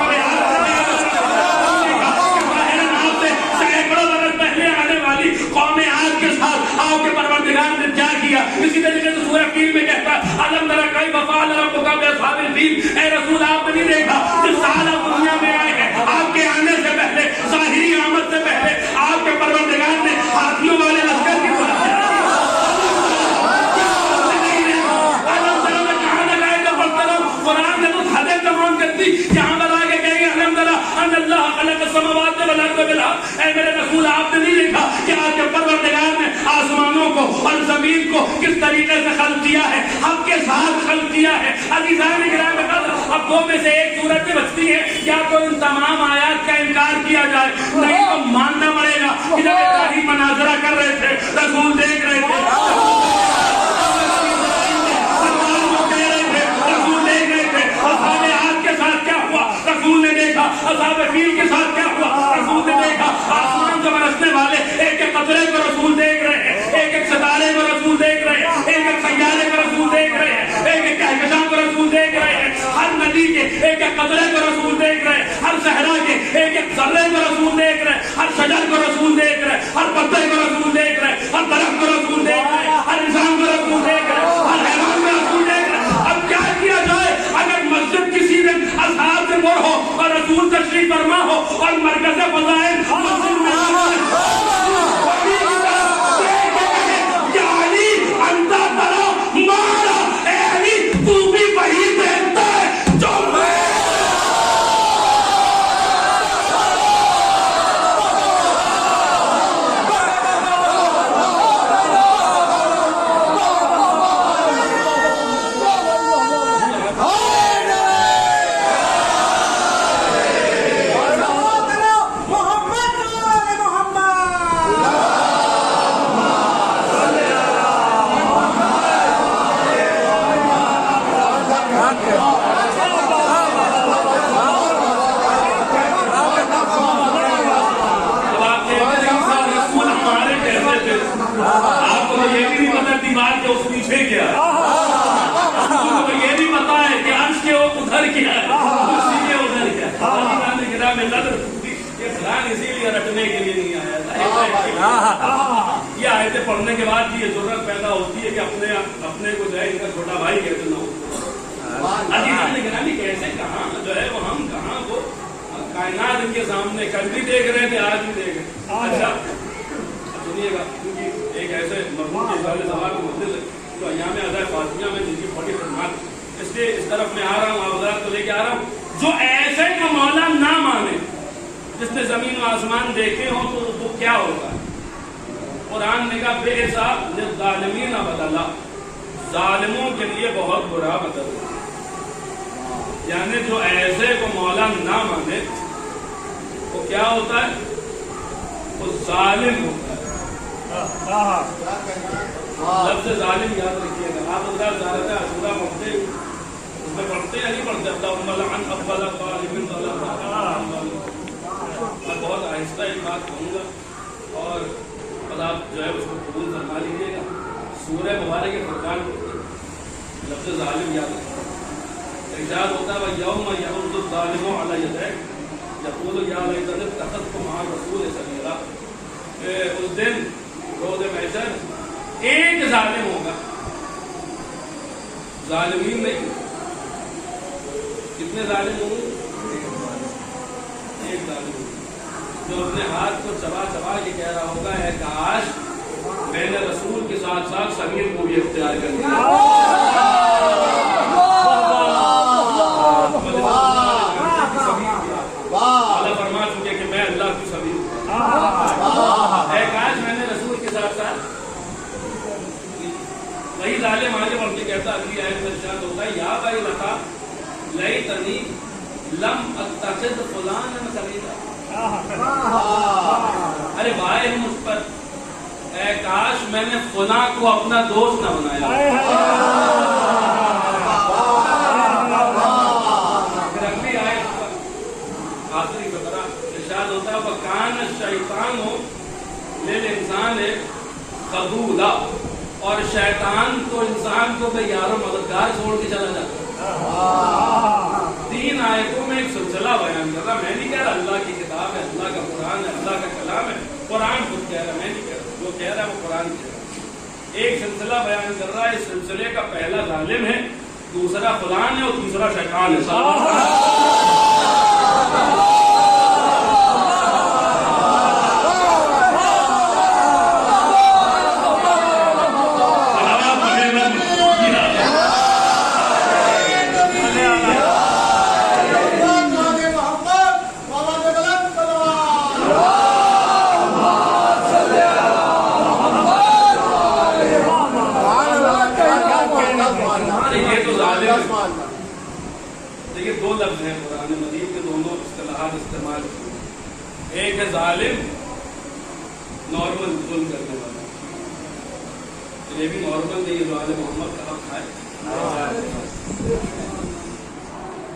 پہلے آنے والی قوم عاد کے ساتھ آپ کے پروردگار نے کیا کیا؟ اسی طریقے سے سورہ فیل میں کہتا ہے علم ترا کیف فعل ربک باصحاب الفیل، اے رسول آپ نے نہیں دیکھا جس سال آپ دنیا میں آئے ہیں آپ کے آنے سے پہلے ظاہری آمد سے پہلے آپ کے پروردگار نے ہاتھیوں والے لشکر کی قرآن نے تو حدیں تمام کر دی، جہاں بتا کے کہیں گے علم ترا ان اللہ خلق السماوات والارض بالحق، اے میرے رسول آپ نے نہیں دیکھا کہ آپ کے پروردگار نے آسمانوں کو اور زمین کو کس طریقے سے خلق کیا ہے، حق کے ساتھ خلق کیا ہے؟ عزیزان گرامی اب دو میں سے ایک صورت میں بچتی ہے، یا تو ان تمام آیات کا انکار کیا جائے، نہیں تو ماننا پڑے گا کہ جب ابراہیم مناظرہ کر رہے تھے رسول دیکھ رہے تھے، اصحاب عاد کے ساتھ کیا ہوا رسول نے دیکھا، اصحاب فیل کے ساتھ کیا ہوا رسول نے دیکھا، آسمان سے برسنے والے ایک ایک قطرے کو رسول دیکھ رہے ہیں، ایک ایک ستارے کو رسول دیکھ رہے ہیں، ایک ایک سیارے کو رسول دیکھ رہے ہیں، ایک ایک کہکشاں کو رسول دیکھ رہے ہیں، ہر ندی کے ایک ایک قطرے کو رسول دیکھ رہے ہیں، ہر صحرا کے ایک ایک ذرے کو رسول دیکھ رہے ہیں، ہر شجر کو رسول دیکھ رہے ہیں، ہر پتے کو رسول دیکھ رہے ہیں، ہر درخت کو رسول دیکھ رہے ہیں، ہر انسان کو رسول دیکھ رہے ہیں، ہر حیوان کو رسول دیکھ رہے ہیں۔ اب کیا کیا جائے اگر مسجد کسی دن اصحاب سے پر ہو اور رسول تشریف فرما ہو اور مرکز فضائل مسجد میں یا علی انت ترا مارا، اے علی تو بھی وہی دیکھتا ہے جو میں یہ آیتیں پڑھنے کے بعد یہ ضرورت پیدا ہوتی ہے کہ اپنے کو جو ہے ان کا چھوٹا بھائی کہتے نہ ہو۔ کیسے کہاں جو ہے وہ ہم کہاں کائنات ان کے سامنے کل بھی دیکھ رہے تھے، آج بھی دیکھ رہے۔ اچھا سنیے گا، کیونکہ ایک ایسے مرحوم کے سال زمان کو مدد جو ایام اعضاء فاطمیہ میں جن کی بڑی خدمات، اس لیے اس طرف میں آ رہا ہوں، آپ حضرات کو لے کے آ رہا ہوں، جو ایسے کو مولا نہ مانے، جس نے زمین و آسمان دیکھے ہوں تو وہ کیا ہوگا؟ قرآن نے کہا بے حساب للظالمین بدلا، ظالموں کے لیے بہت برا بدل ہے۔ یعنی جو ایسے کو مولا نہ مانے وہ کیا ہوتا ہے؟ وہ ظالم ہوتا ہے۔ لفظ ظالم یاد رکھیے گا، آپ حضرات زیادہ عاشورہ پڑھتے اس میں پڑھتے یا نہیں پڑھتے؟ اللہم لعن اول ظالم ظلم۔ میں بہت آہستہ ایک بات کہوں گا اور پھر آپ جو ہے اس کو قبول فرما لیجیے گا۔ سورہ مبارک فرقان لفظ ظالم یاد رکھیں، ارشاد ہوتا ہے یوم یعض الظالم علی یدیہ یقول یا لیتنی اتخذت مع الرسول سبیلا۔ اس دن روز محشر ایک ظالم ہوگا، ظالمین نہیں، کتنے ظالم ہوں گے؟ ایک ظالم ہوگا جو اپنے ہاتھ کو چبا چبا کے کہہ رہا ہوگا اے کاش میں نے رسول کے ساتھ ساتھ سمیر کو بھی اختیار کر لیا۔ اللہ فرما چکے کہ میں اللہ کی سمیر ہوں، اے کاش میں نے رسول کے ساتھ ساتھ۔ وہی ظالم آگے بڑھ کے کہتا، اگلی آیت میں ارشاد ہوتا ہے یا بھائی لتا لیتنی لم اتخذ فلانا خلیلا۔ ارے بھائی ہم اس پر، اے کاش میں نے فلاں کو اپنا دوست نہ بنایا۔ پھر اگلی آیت پر آخری فقرہ ارشاد ہوتا ہے وَكَانَ الشَّيْطَانُ لِلْإِنسَانِ خَذُولًا، اور شیطان تو انسان کو بے یار و مددگار چھوڑ کے چلا جاتا ہے۔ 3 آیتوں میں ایک سلسلہ بیان کر رہا، میں نہیں کہہ رہا اللہ کی کتاب ہے، اللہ کا قرآن ہے، اللہ کا کلام ہے، قرآن خود کہہ رہا، میں نہیں کہہ رہا، جو کہہ رہا ہے وہ قرآن کہہ رہا۔ ایک سلسلہ بیان کر رہا ہے، اس سلسلے کا پہلا ظالم ہے، دوسرا فلان ہے اور تیسرا شیطان ہے۔ دیکھیے 2 لفظ ہیں قرآن مجید کے، دونوں اصطلاحات استعمال ہوئی۔ ایک ہے ظالم، نارمل ظلم کرنے والا، یہ بھی نارمل نہیں ہے جو آل محمد کا حق ہے۔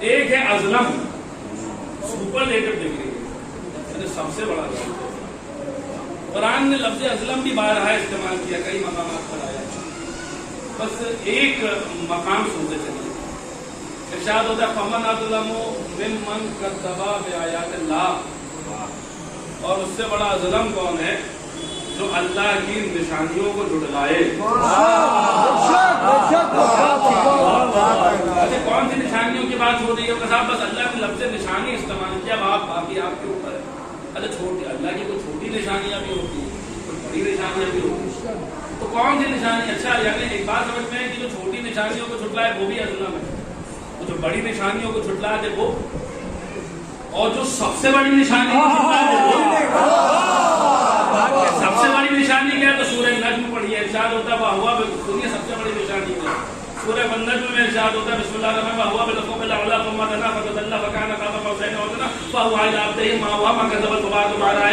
ایک ہے ازلم، سپرلیٹو ڈگری، یعنی سب سے بڑا ظالم۔ قرآن نے لفظ ازلم بھی بارہا استعمال کیا، کئی مقامات پر آیا، بس ایک مقام سنتے چلیے۔ ارشاد ہوتا ہے فَمَنْ أَظْلَمُ مِمَّنْ كَذَّبَ بِآيَاتِ اللَّهِ، اور اس سے بڑا ظلم کون ہے جو اللہ کی نشانیوں کو جھٹلائے۔ اچھا کون سی نشانیوں کی بات ہو رہی ہے؟ صاحب بس اللہ کے لفظ نشانی استعمال کیا، باقی آپ کے اوپر ہے۔ اچھا چھوٹی، اللہ کی کوئی چھوٹی نشانیاں بھی ہوتی ہیں، کوئی بڑی نشانیاں بھی ہوتی ہیں، تو کون سی نشانی؟ اچھا یعنی ایک بات سمجھ میں ہے کہ جو چھوٹی نشانیوں کو چھٹلائے وہ بھی ظلم ہے، جو بڑی نشانیوں کو چھٹلا دے وہ، اور جو سب سے بڑی نشانی کو چھٹلا دے وہ۔ سب سے بڑی نشانی کیا ہے؟ تو سورہ نجم پڑھیے، ارشاد ہوتا ہے وَهُوَ، سنیے سب سے بڑی نشانی کیا ہے؟ سورہ النجم میں ارشاد ہوتا ہے بسم اللہ الرحمن الرحیم وَهُوَ بِالْأُفُقِ الْأَعْلَىٰ ثُمَّ دَنَا فَتَدَلَّىٰ فَكَانَ قَابَ قَوْسَيْنِ أَوْ أَدْنَىٰ فَأَوْحَىٰ إِلَىٰ عَبْدِهِ مَا أَوْحَىٰ مَا كَذَبَ الْفُؤَادُ مَا رَأَىٰ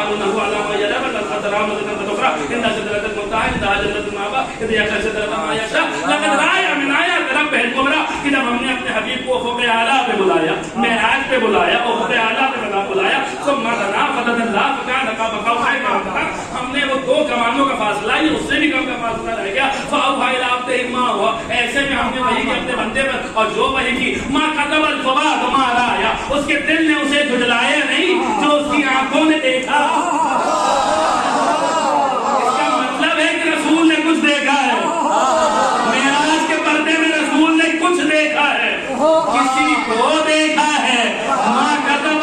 وَيَعْلَمُ عَلَىٰ مَا يَرَىٰ وَلَقَدْ رَآهُ نَزْلَةً أُخْرَىٰ عِندَ سِدْرَةِ الْمُنتَهَىٰ عِندَهَا جَنَّةُ الْمَأْوَىٰ إِذْ يَغْشَى السِّدْرَةَ مَا يَغْشَىٰ لَقَدْ رَأَىٰ مِنْ آيَاتِ رَبِّهِ الْكُبْرىٰ، کہ جب ہم نے اپنے حبیب کو افق اعلیٰ پہ بلایا، معراج پہ بلایا، افق اعلیٰ پہ بلایا، ثم دنا فَتَدَلَّىٰ فَكَانَ قَابَ قَوْسَيْنِ أَوْ أَدْنَىٰ، ہم نے وہ 2 کمانوں کا فاصلہ، یہ اس سے بھی کم کا فاصلہ رہ گیا، فَأَوْحَىٰ إِلَىٰ عَبْدِهِ مَا أَوْحَىٰ، ایسے میں ہم نے وحی کی اپنے بندے پر، اور جو وحی کی مَا كَذَبَ الْفُؤَادُ مَا رَأَىٰ، اس کے دل نے اسے جھٹلایا نہیں جو اس کی آنکھوں نے دیکھا۔ اس کا مطلب ہے کہ رسول نے کچھ دیکھا ہے، معراج کے پردے میں رسول نے کچھ دیکھا ہے، کسی کو دیکھا ہے۔ مَا كَذَبَ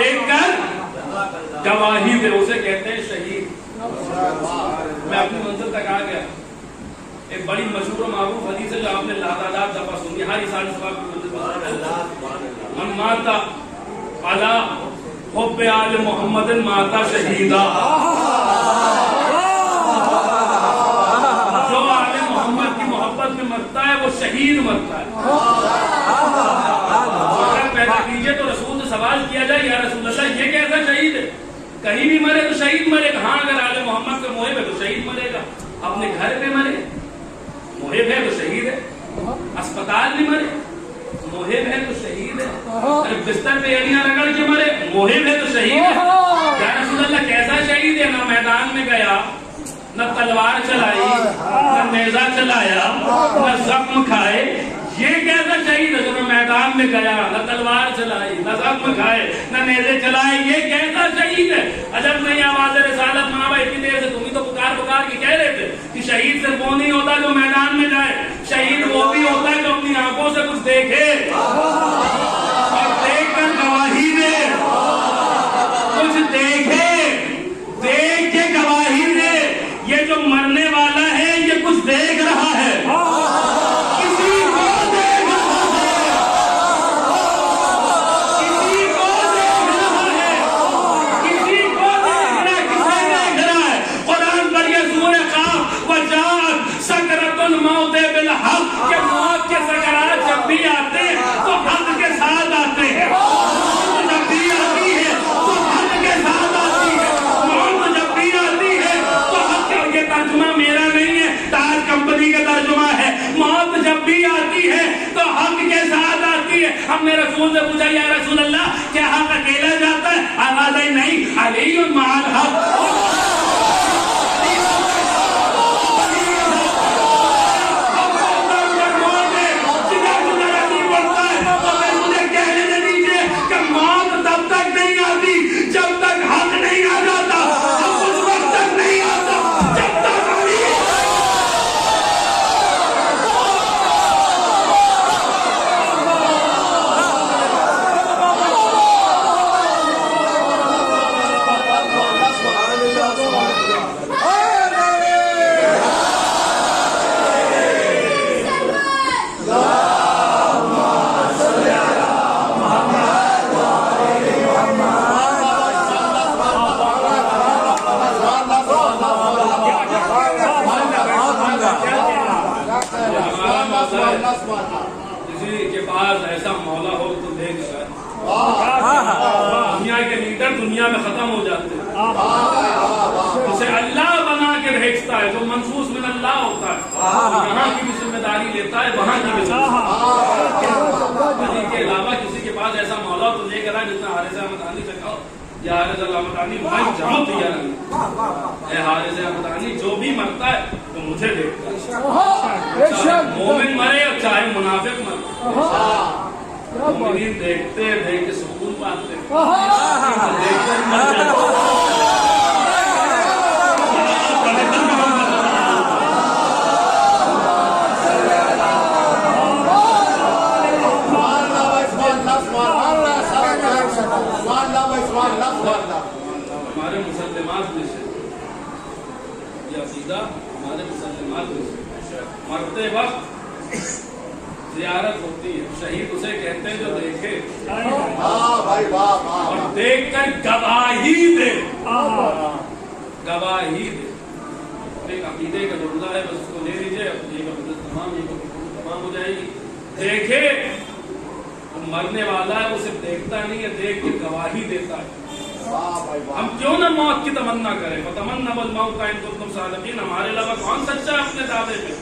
دیکھ کر گواہی دے، اسے کہتے ہیں شہید۔ میں اپنی منزل تک آ گیا۔ ایک بڑی مشہور و معروف حدیث ہے جو آپ نے لاتعداد دفعہ سنی، ہر انسان ثواب کی منزل پر من مات علی حب آل محمد مات شہیدا، جو آل محمد کی محبت میں مرتا ہے وہ شہید مرتا ہے۔ پیدا کیجئے تو رسول سے سوال کیا جائے یا رسول اللہ یہ کیسا شہید ہے؟ کہیں بھی مرے تو شہید مرے گا، ہاں اگر آل محمد کا محب ہے تو شہید مرے گا، اپنے گھر پہ مرے محب ہے تو شہید ہے، اسپتال میں مرے محب ہے تو شہید ہے، اگر بستر پہ ایڑیاں رگڑ کے مرے محب ہے تو شہید ہے۔ یا رسول اللہ کیسا شہید ہے؟ نہ میدان میں گیا، نہ تلوار چلائی، نہ نیزہ چلایا، نہ زخم کھائے، یہ کیسا شہید ہے جو نہ میدان میں گیا، نہ تلوار چلائی، نہ زخم کھائے، نہ نیزے چلائے، یہ کیسا شہید ہے؟ عجب نہیں آواز رسالت ماں باپ اتنی دیر سے تم ہی تو پکار کے کہہ رہے تھے کہ شہید صرف وہ نہیں ہوتا جو میدان میں جائے، شہید وہ بھی ہوتا ہے جو اپنی آنکھوں سے کچھ دیکھے اور دیکھ کر گواہی دے، کچھ دیکھے، دیکھ کے گواہی دے۔ یہ جو مرنے والا ہے یہ کچھ دیکھ رہا ہے، کسی کو دیکھ رہا ہے، کسی کو دیکھ رہا ہے، کسی کو دیکھ رہا ہے، کسے دیکھ رہا ہے؟ قرآن پڑھیے سورہ قاف، وجاءت سکرۃ الموت بالحق، کہ موت کے سکرات جب بھی آتے ہیں تو حق کے ساتھ آتے ہیں، جب بھی آتی ہے تو حق کے ساتھ آتی ہے، موت جب بھی آتی ہے تو حق کے، یہ ترجمہ میرا نہیں ہے، تاج کمپنی کا ترجمہ ہے، موت جب بھی آتی ہے تو حق کے ساتھ آتی ہے۔ ہم نے رسول سے پوچھا یا رسول اللہ کیا حق اکیلا جاتا ہے؟ آواز آئی نہیں، علی مع الحق، کسی کے پاس ایسا مولا ہو تو دیکھ سکتے، دنیا کے لیڈر دنیا میں ختم ہو جاتے ہیں، اسے اللہ بنا کے بھیجتا ہے جو منصوص من اللہ ہوتا ہے، یہاں کی بھی ذمہ داری لیتا ہے، وہاں کی بھی ذمہ داری کے علاوہ کسی کے پاس ایسا مولا ہو تو لے کر آئے، جتنا حارث احمد علی سے کہو یا حارث علامت علی میں جاؤں تیار نہیں، اے حارث احمد علی جو بھی مرتا ہے تو مجھے دیکھتا ہے، چاہے مومن مرے اور چاہے منافق مرے، مومنین دیکھتے دیکھ کے سکون پاتے دیکھتے مر جاتے۔ ہمارے مسلمات میں سے یہ عقیدہ ہمارے مسلمات میں سے مرتے وقت زیارت ہوتی ہے، شہید اسے کہتے ہیں جو دیکھے اور دیکھ کر گواہی دے، گواہی دے۔ ایک عقیدے کا جملہ ہے، بس اس کو لے لیجیے، تمام ہو جائے گی۔ دیکھے مرنے والا ہے، اسے دیکھتا نہیں ہے، دیکھ کے گواہی دیتا ہے۔ ہم کیوں نہ موت کی تمنا کریں؟ فتمنوا الموت ان کنتم صادقین، ہمارے علاوہ کون سچا ہے اپنے دعوے پہ؟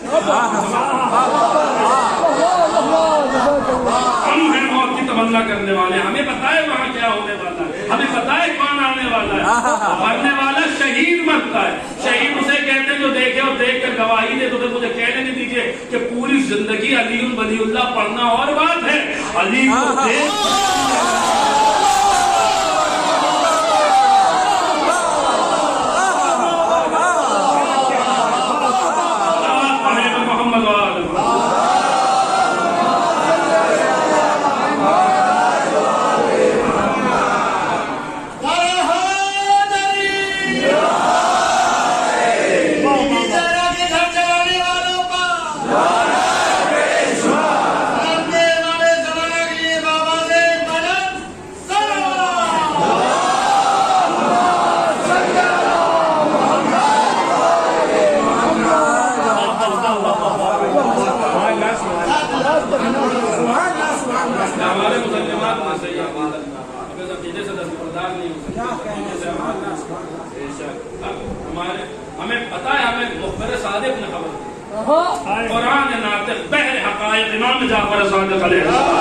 ہم ہیں موت کی تمنا کرنے والے، ہمیں پتا ہے وہاں کیا ہونے والا ہے، ہمیں پتا ہے کون آنے والا ہے۔ مرنے والا شہید مرتا ہے، شہید اسے کہتے ہیں جو دیکھے اور دیکھ کر گواہی دے۔ تو پھر مجھے کہنے نہیں دیجیے کہ پوری زندگی علی ولی اللہ پڑھنا اور بات ہے، علی کو دیکھ ہمیں پتا ہے، ہمیں مخبر صادق نے خبر دی، قرآن ناطق بحر حقائق امام جعفر صادق علیہ السلام۔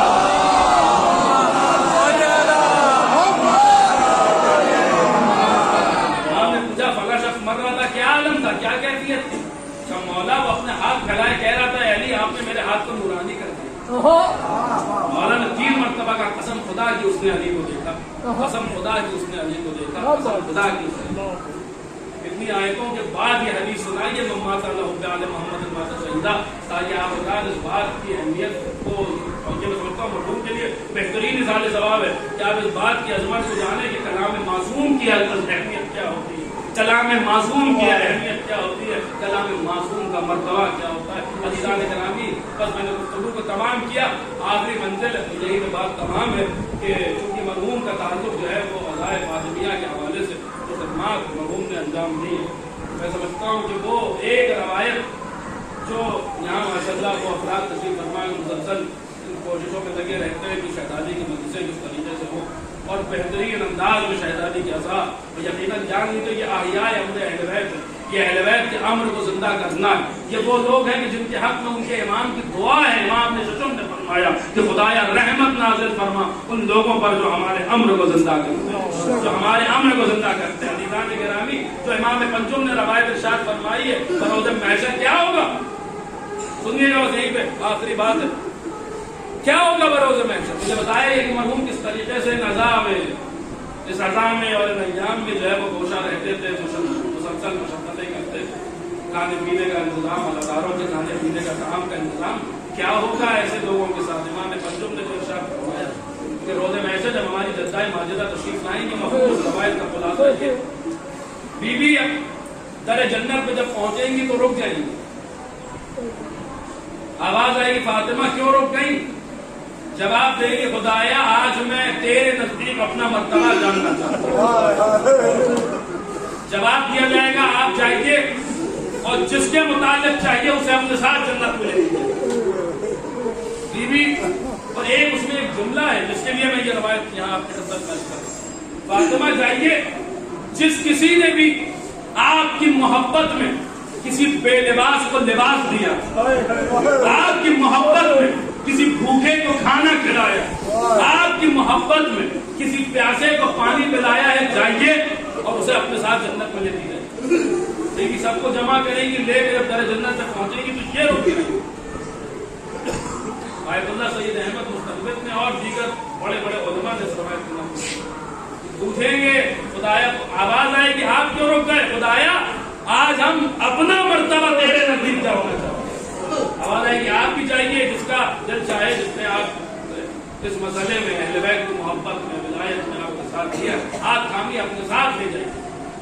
امام نے پوچھا فلاں شخص مر رہا تھا، کیا عالم تھا، کیا کیفیت تھی؟ مولا وہ اپنے ہاتھ پھیلائے کہہ رہا تھا، علی آپ نے میرے ہاتھ کو نورانی کر دیا۔ مولا نے 3 مرتبہ کا قسم خدا کی اس نے علی کو دیکھا، قسم خدا کی اس نے علی کو دیکھا، قسم خدا کی اس نے۔ اتنی آیتوں کے بعد یہ حدیث سنائیے ممات اللہ علیہ محمد المات شہیدہ، تاکہ آپ اگر اس بات کی اہمیت کو میں سمجھتا ہوں مرحوم کے لیے بہترین اظہار ثواب ہے کہ آپ اس بات کی عظمت کو جانیں کہ کلام معصوم کی اہمیت کیا ہوتی ہے، کلام معصوم کی اہمیت کیا ہوتی ہے، کلام معصوم کا مرتبہ کیا ہوتا ہے۔ عزیزان گرامی، بس میں نے گفتگو کو تمام کیا، آخری منزل یہی تو بات تمام ہے کہ چونکہ مرحوم کا تعلق جو ہے وہ عزائے فاطمیہ کے حوالے سے جو خدمات مرحوم نے انجام دی ہے، میں سمجھتا ہوں کہ وہ ایک روایت جو یہاں ماشاء اللہ وہ افراد تشریف فرمائے مسلسل ان کوششوں میں لگے رہتے ہیں کہ شہزادی کی مجلسیں کس طریقے سے ہوں اور بہترین انداز میں شہزادی کے عزا یقیناً جان لیجیے یہ احیاء امر اہل بیت، یہ اہل بیت کے امر کو زندہ کرنا ہے۔ یہ وہ لوگ ہیں کہ جن کے حق میں ان کے امام کی دعا ہے، امام نے ششم نے فرمایا کہ خدایا رحمت نازل فرما ان لوگوں پر جو ہمارے امر کو زندہ کرتے ہیں، جو ہمارے امر کو زندہ کرتے ہیں۔ عزیزان گرامی، جو امام پنجم نے روایت ارشاد فرمائی ہے بروز محشر کیا ہوگا، سنیے گا، یہیں پہ آخری بات ہے، کیا ہوگا بروز محشر؟ مجھے بتایا کہ مرحوم کس طریقے سے اس عزا میں اور ایام میں جو ہے وہ گوشہ رہتے تھے، مسلسل مشقتیں کرتے، کھانے پینے کا انتظام، اداروں کے کھانے پینے کا کام کا انتظام، کیا ہوگا ایسے لوگوں کے ساتھ؟ امام پنجم نے جو ارشاد فرمایا کہ روز محشر جب ہماری جدہ ماجدہ تشریف لائیں گی، محفوظ روایت کا خلاصہ یہ بیوی در جنت پہ جب پہنچیں گی تو رک جائیں گی، آواز آئے گی فاطمہ کیوں رک گئی؟ جواب دیں گے خدایا آج میں تیرے نزدیک اپنا مرتبہ جاننا چاہتا ہوں۔ جواب دیا جائے گا آپ جائیے اور جس کے متعلق چاہیے اسے اپنے ساتھ جنت میں لے لیجیے۔ بیوی اور اس میں ایک جملہ ہے جس کے لیے میں یہ روایت یہاں آپ کے خدمت پیش کر رہا ہوں۔ فاطمہ جائیے، جس کسی نے بھی آپ کی محبت میں کسی بے لباس کو لباس دیا، آپ کی محبت میں کسی بھوکے کو کھانا کھلایا، آپ کی محبت میں کسی پیاسے کو پانی پلایا ہے، جائیے اور اسے اپنے ساتھ جنت میں لے دی جائے۔ لیکن سب کو جمع کریں گی، لے کے جب در جنت تک پہنچے گی تو یہ روکے گی۔ آیت اللہ سید احمد مستنبط نے اور دیگر بڑے بڑے علماء نے اس روایت کو نقل کیا۔ پوچھیں گے خدایا، آواز آئے کہ آپ کیوں رک گئے؟ خدایا آج ہم اپنا مرتبہ تیرے نزدیک جانا چاہتے ہیں۔ آواز آئے کہ آپ بھی چاہیے، جس کا دل چاہے، جس نے آپ اس مسئلے میں اہل بیت کی محبت میں ولایت میں آپ کے ساتھ دیا، ہاتھ تھامی اپنے ساتھ لے جائیے۔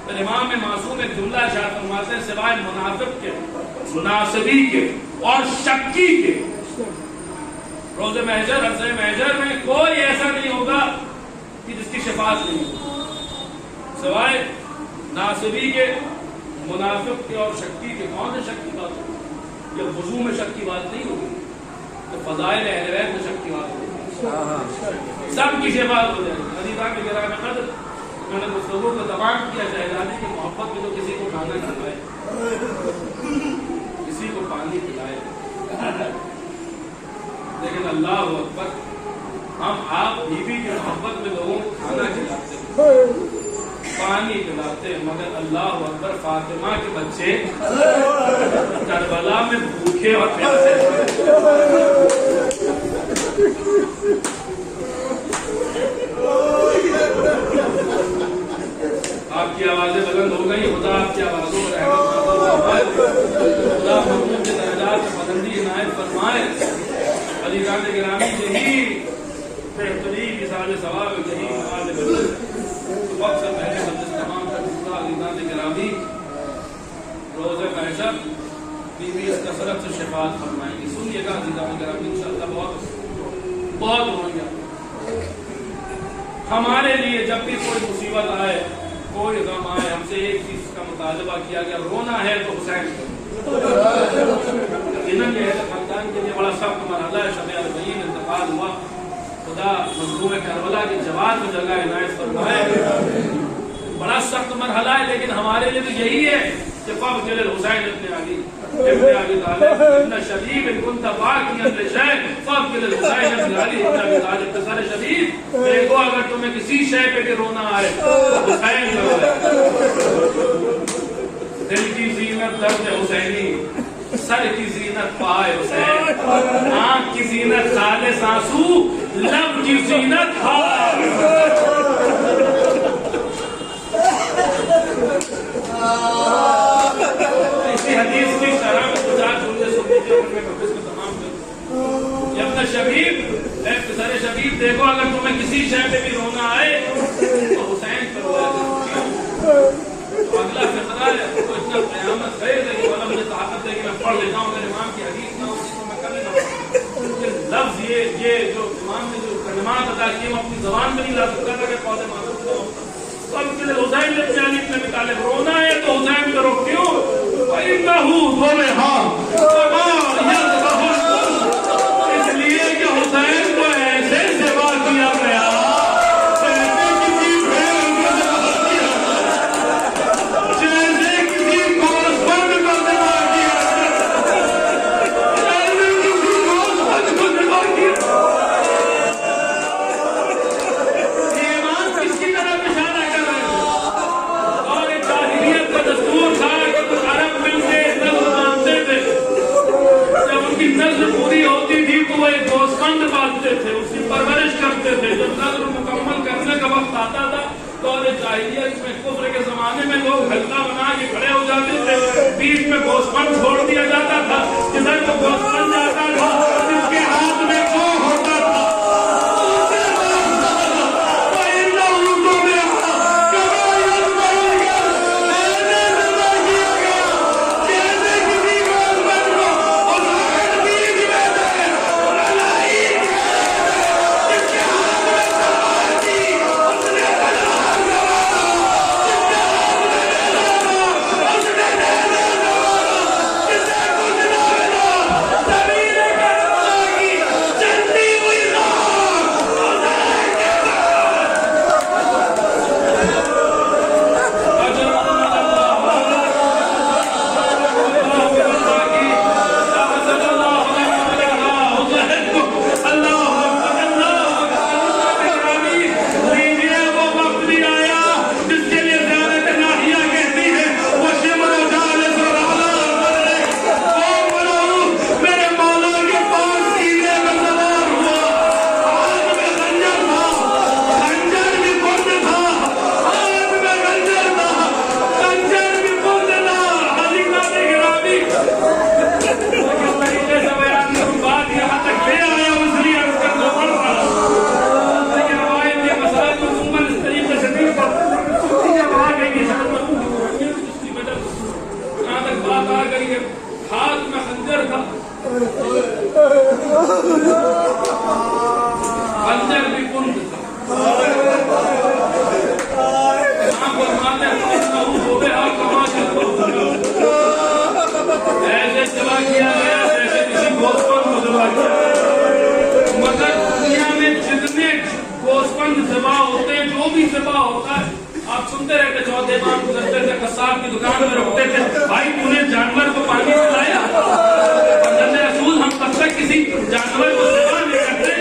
پھر امام معصوم ایک جملہ ارشاد فرماتے ہیں، سوائے منافق کے، مناسبی کے اور شکی کے، روز محشر عرصہ محشر میں کوئی ایسا نہیں ہوگا کہ جس کی شفاعت نہیں ہوگی، سوائے ناصبی کے، منافق کے اور شکی کے۔ کون ہے شک کی بات ہوگی؟ یہ وضو میں شک کی بات نہیں ہوگی، تو فضائل اہل بیت میں شک کی بات ہوگی، سب کی شفاعت ہو جائے گی۔ عزیزان گرامی قدر، میں نے گفتگو کو تمام کیا، شہزادی کی محبت میں تو کسی کو کھانا کھلائے، کسی کو پانی پلائے، لیکن اللہ اکبر، ہم آپ بیوی کی محبت میں لوگوں کو کھانا کھلاتے، پانی پلاتے، مگر اللہ اکبر فاطمہ کے بچے کربلا میں بھوکے اور پیاسے۔ آپ کی آوازیں بلند ہو گئی، خدا آپ کی آوازوں پر رحمت فرمائے، خدا مرحوم کے درجات میں بلندی عنایت فرمائے۔ عزیزان گرامی، یہی بہترین مثال ثواب ہے، یہی مثال وقت سے پہلے مجلس تمام کر چکا۔ عزیزان گرامی، روز محشر بیوی اس کثرت سے شفاعت فرمائیں گی۔ سنیے گا عزیزان گرامی، انشاءاللہ بہت ہوگا۔ ہمارے لیے جب بھی کوئی مصیبت آئے، کوئی غم آئے، ہم سے ایک چیز کا مطالبہ کیا گیا، رونا ہے تو حسین یقیناً یہ خاندان کے لیے بڑا سخت مرحلہ ہے۔ شب اربعین انتقال ہوا، خدا مظلوم کربلا کی جوان کو جگہ عنایت فرمائے، بڑا سخت مرحلہ ہے، لیکن ہمارے لیے تو یہی ہے فاقتل الحسین ابن علی ابن ابی طالب ابن شبیب ان كنت باقیا لشیء فاقتل الحسین ابن علی ابن ابی طالب. پسر شبیب دیکھو اگر تمہیں کسی شے پہ بھی رونا آئے تو حسین کرو. دل کی زینت درد حسینی، سر کی زینت پائے حسین، آنکھ کی زینت خالص آنسو، لب کی زینت ہار. اسی حدیث کی شرح میں گزار سننے سننے کے اوپر میں اس کو تمام کروں. ابن شبیب، اے پسر شبیب دیکھو اگر تمہیں کسی شے پہ بھی رونا آئے تو حسین کرو. تو اگلا فقرہ ہے تو اتنا قیامت خیر ہے کہ والا مجھے طاقت ہے کہ میں پڑھ لیتا ہوں، اگر امام کی حدیث نہ ہوتی تو میں کر لیتا. لفظ یہ جو امام نے جو کلمات ادا کیے وہ اپنی زبان میں نہیں لا سکتا تھا کہ پودے معلوم نہ ہوتا. تو اب کے لیے حسین ابن علی ابن ابی طالب رونا ہے تو حسین کرو. کیوں؟ فَإِنَّهُ ضَرِحَ كَمَا يَذْبَحُ الْقُرْبَ، اس لیے کہ حسین کو ایسے ذبح کیا گیا تھے، اس کی پرورش کرتے تھے. جب نظر مکمل کرنے کا وقت آتا تھا دور جاہلیت میں کفر کے زمانے میں لوگ حلقہ بنا کے کھڑے ہو جاتے تھے، بیچ میں گوسفند چھوڑ دیا جاتا تھا. جدھر وہ گوسفند جاتا تھا جس کے ہاتھ میں وہ ہوتا تھا آپ سنتے رہتے چوتھے امام گزرتے تھے قصاب کی دکان میں رکھتے تھے، بھائی تو نے جانور کو پانی پلایا؟ اللہ رسول ہم تب تک کسی جانور کو سوا نہیں کرتے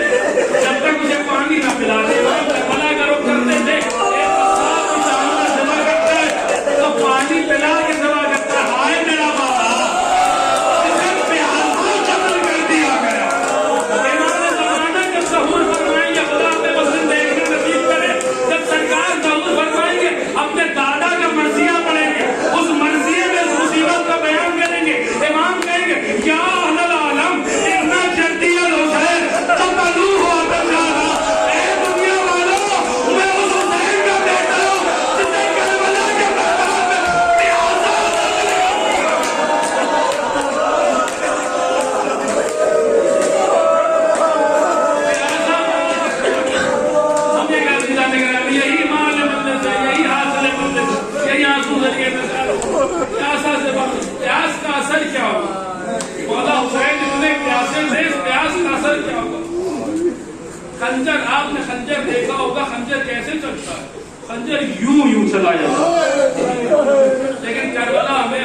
جب تک اسے پانی نہ پلاتے. بھلا کرو کرتے تھے. ایک قصاب کو جانور سوا کرتا ہے تو پانی پلا کے سوا کرتا ہے. ہائے میرا بابا پیاس کو قتل کر دیا گیا. امام زمانہ جب ظہور فرمائیں گے خدا پہ مسلم دیکھنے نصیب کرے، جب سرکار ظہور فرمائیں گے اپنے دادا کا مرثیہ پڑھیں گے، اس مرثیے میں اس مصیبت کا بیان کریں گے. امام کہیں گے یا اہل العالم اتنا جلدی الحسین قتلوہ وتجاہا، اے دنیا والوں میں اس حسین کا بیٹا ہوں جسے کربلا کے میدان میں پیاسا ہم یہ کہتے ہیں یہی مال بندے سے، یہی حاصل بندے سے، یہی آنسو ذریعے میں پیاسا سے پیاس کا اثر کیا ہوگا؟ مولا حسین اتنے پیاسے تھے، اس پیاس کا اثر کیا ہوگا؟ خنجر، آپ نے خنجر دیکھا ہوگا خنجر کیسے چلتا ہے؟ خنجر یوں چلا جاتا ہے. لیکن کربلا میں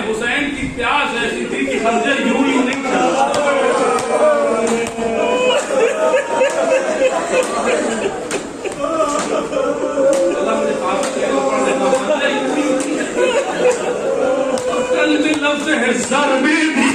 لفظ ہے ضربے بھی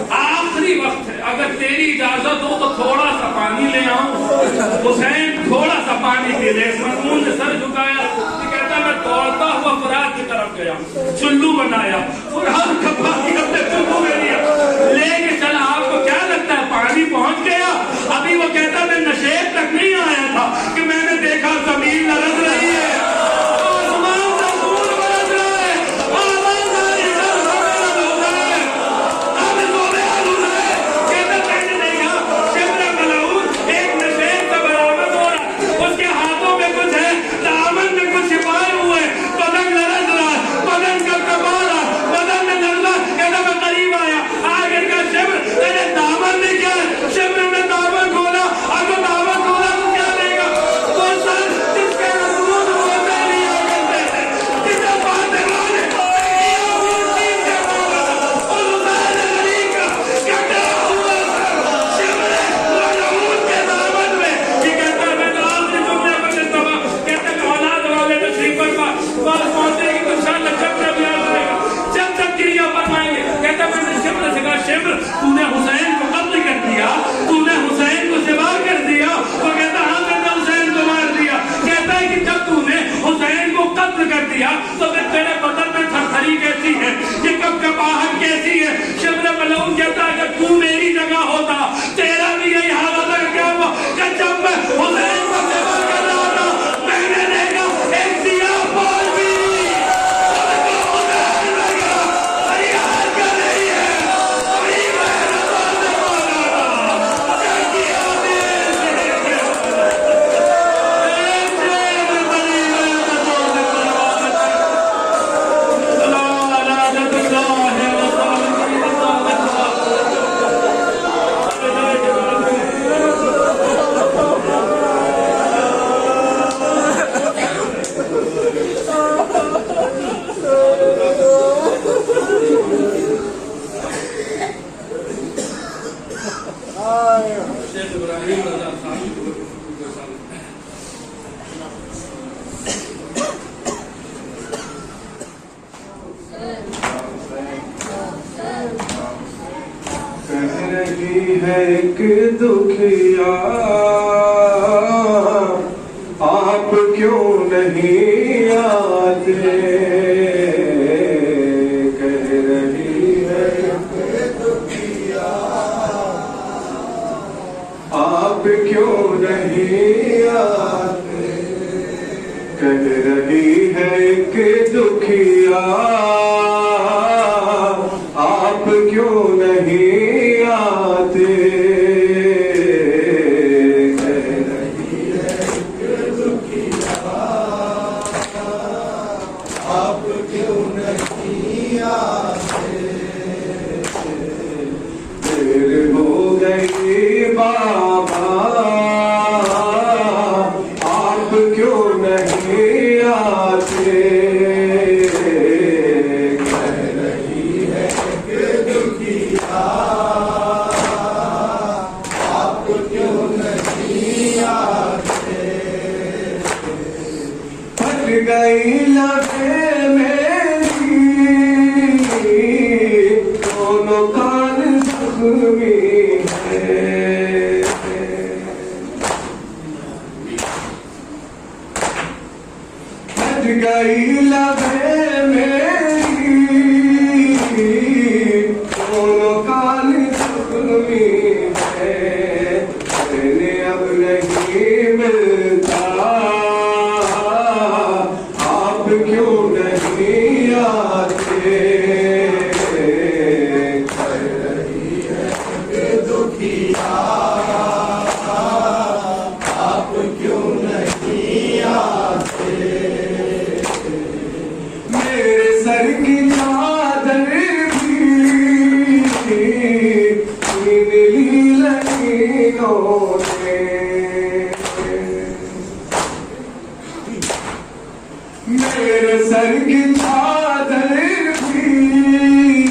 آخری وقت ہے، اگر تیری اجازت ہو تو تھوڑا سا پانی لے آؤں۔ حسین تھوڑا سا پانی پی لے، مرحوم نے سر جھکایا، کہتا میں دوڑتا ہوا فرات کی طرف گیا، چلو بنایا، فرات کا پانی اپنے چلو میں لیا، لے کے چلا۔ آپ کو کیا لگتا ہے پانی پہنچ گیا؟ ابھی وہ کہتا میں نشیب تک نہیں آیا تھا کہ میں نے دیکھا زمین لرز رہی ہے، تو پھر تیرے بدن میں تھرتھری کیسی ہے، یہ کب کباہٹ کیسی ہے؟ شبر ملعون کہتا ہے اگر تو میری جگہ ہوتا تیرا بھی یہی حال ہوتا کہ کیا ہوا کہ جب میں حسین کو سیوا کر رہا تھا میں نے دیکھا ایک سیاہ فوج بھی فریاد کر رہی ہے، بڑی محنتوں سے مارا کیا کیا ایک دکھیا آپ کیوں نہیں آتے، کہہ رہی ہے ایک دکھیا آپ کیوں نہیں آتے، کہہ رہی ہے ایک دکھیا آپ کیوں نہیں آتے، آپ کیوں نہیں آتے، دیر ہو گئی بابا آپ کیوں نہیں آتے، کہہ رہی ہے کہ دکھیا آپ کیوں نہیں آتے، پھٹ گئی لبیں میری دونوں کان زخمی ہے، پھٹ گئی لبیں میری دونوں کان زخمی ہے، میں اب نہیں ملتا آپ کیوں نہیں آتے، کہہ رہی ہے لی لکیروں نے میرے سر کی چادر بھی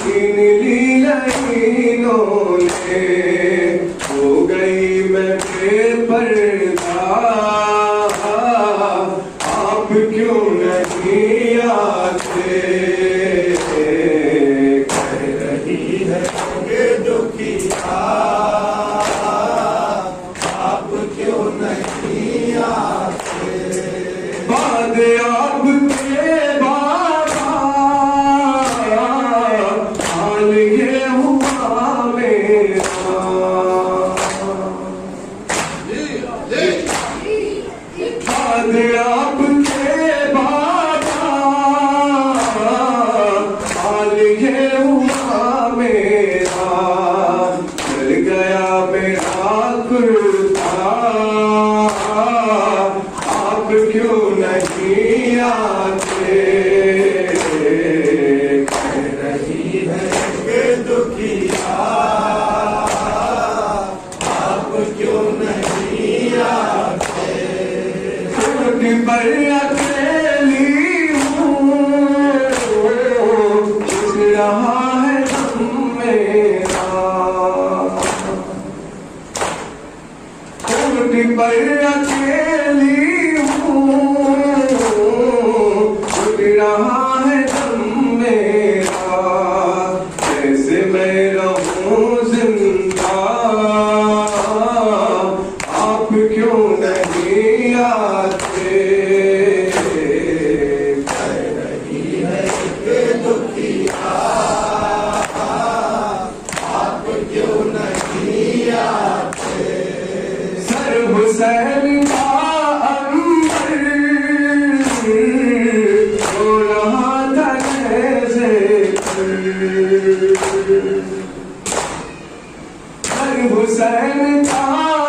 ان لی لکیروں نے ہو گئی میں بے پردہ آپ کیوں نہیں آتے کہہ رہی ہے یہ دکھیا آپ کیوں نہیں آتے بعد آپ کے بابا حال یہ ہوا میرا بعد آپ کے بابا حال یہ ہوا میرا چل گیا میرا کرتا آپ کیوں نہیں آتے کہہ رہی ہے کہ دکھیا آپ کیوں نہیں آتے پر اکیلی ہوں جس رہا ہے غم میرا پر اکیلی ہوں جس رہا ہے غم میرا جیسے میں رہوں زندہ آپ کیوں نہیں آتے کہہ رہی ہے کہ دکھیا آپ کیوں نہیں آتے سر حسین کا انبر ہو رہا تھا کیسے سر حسین کا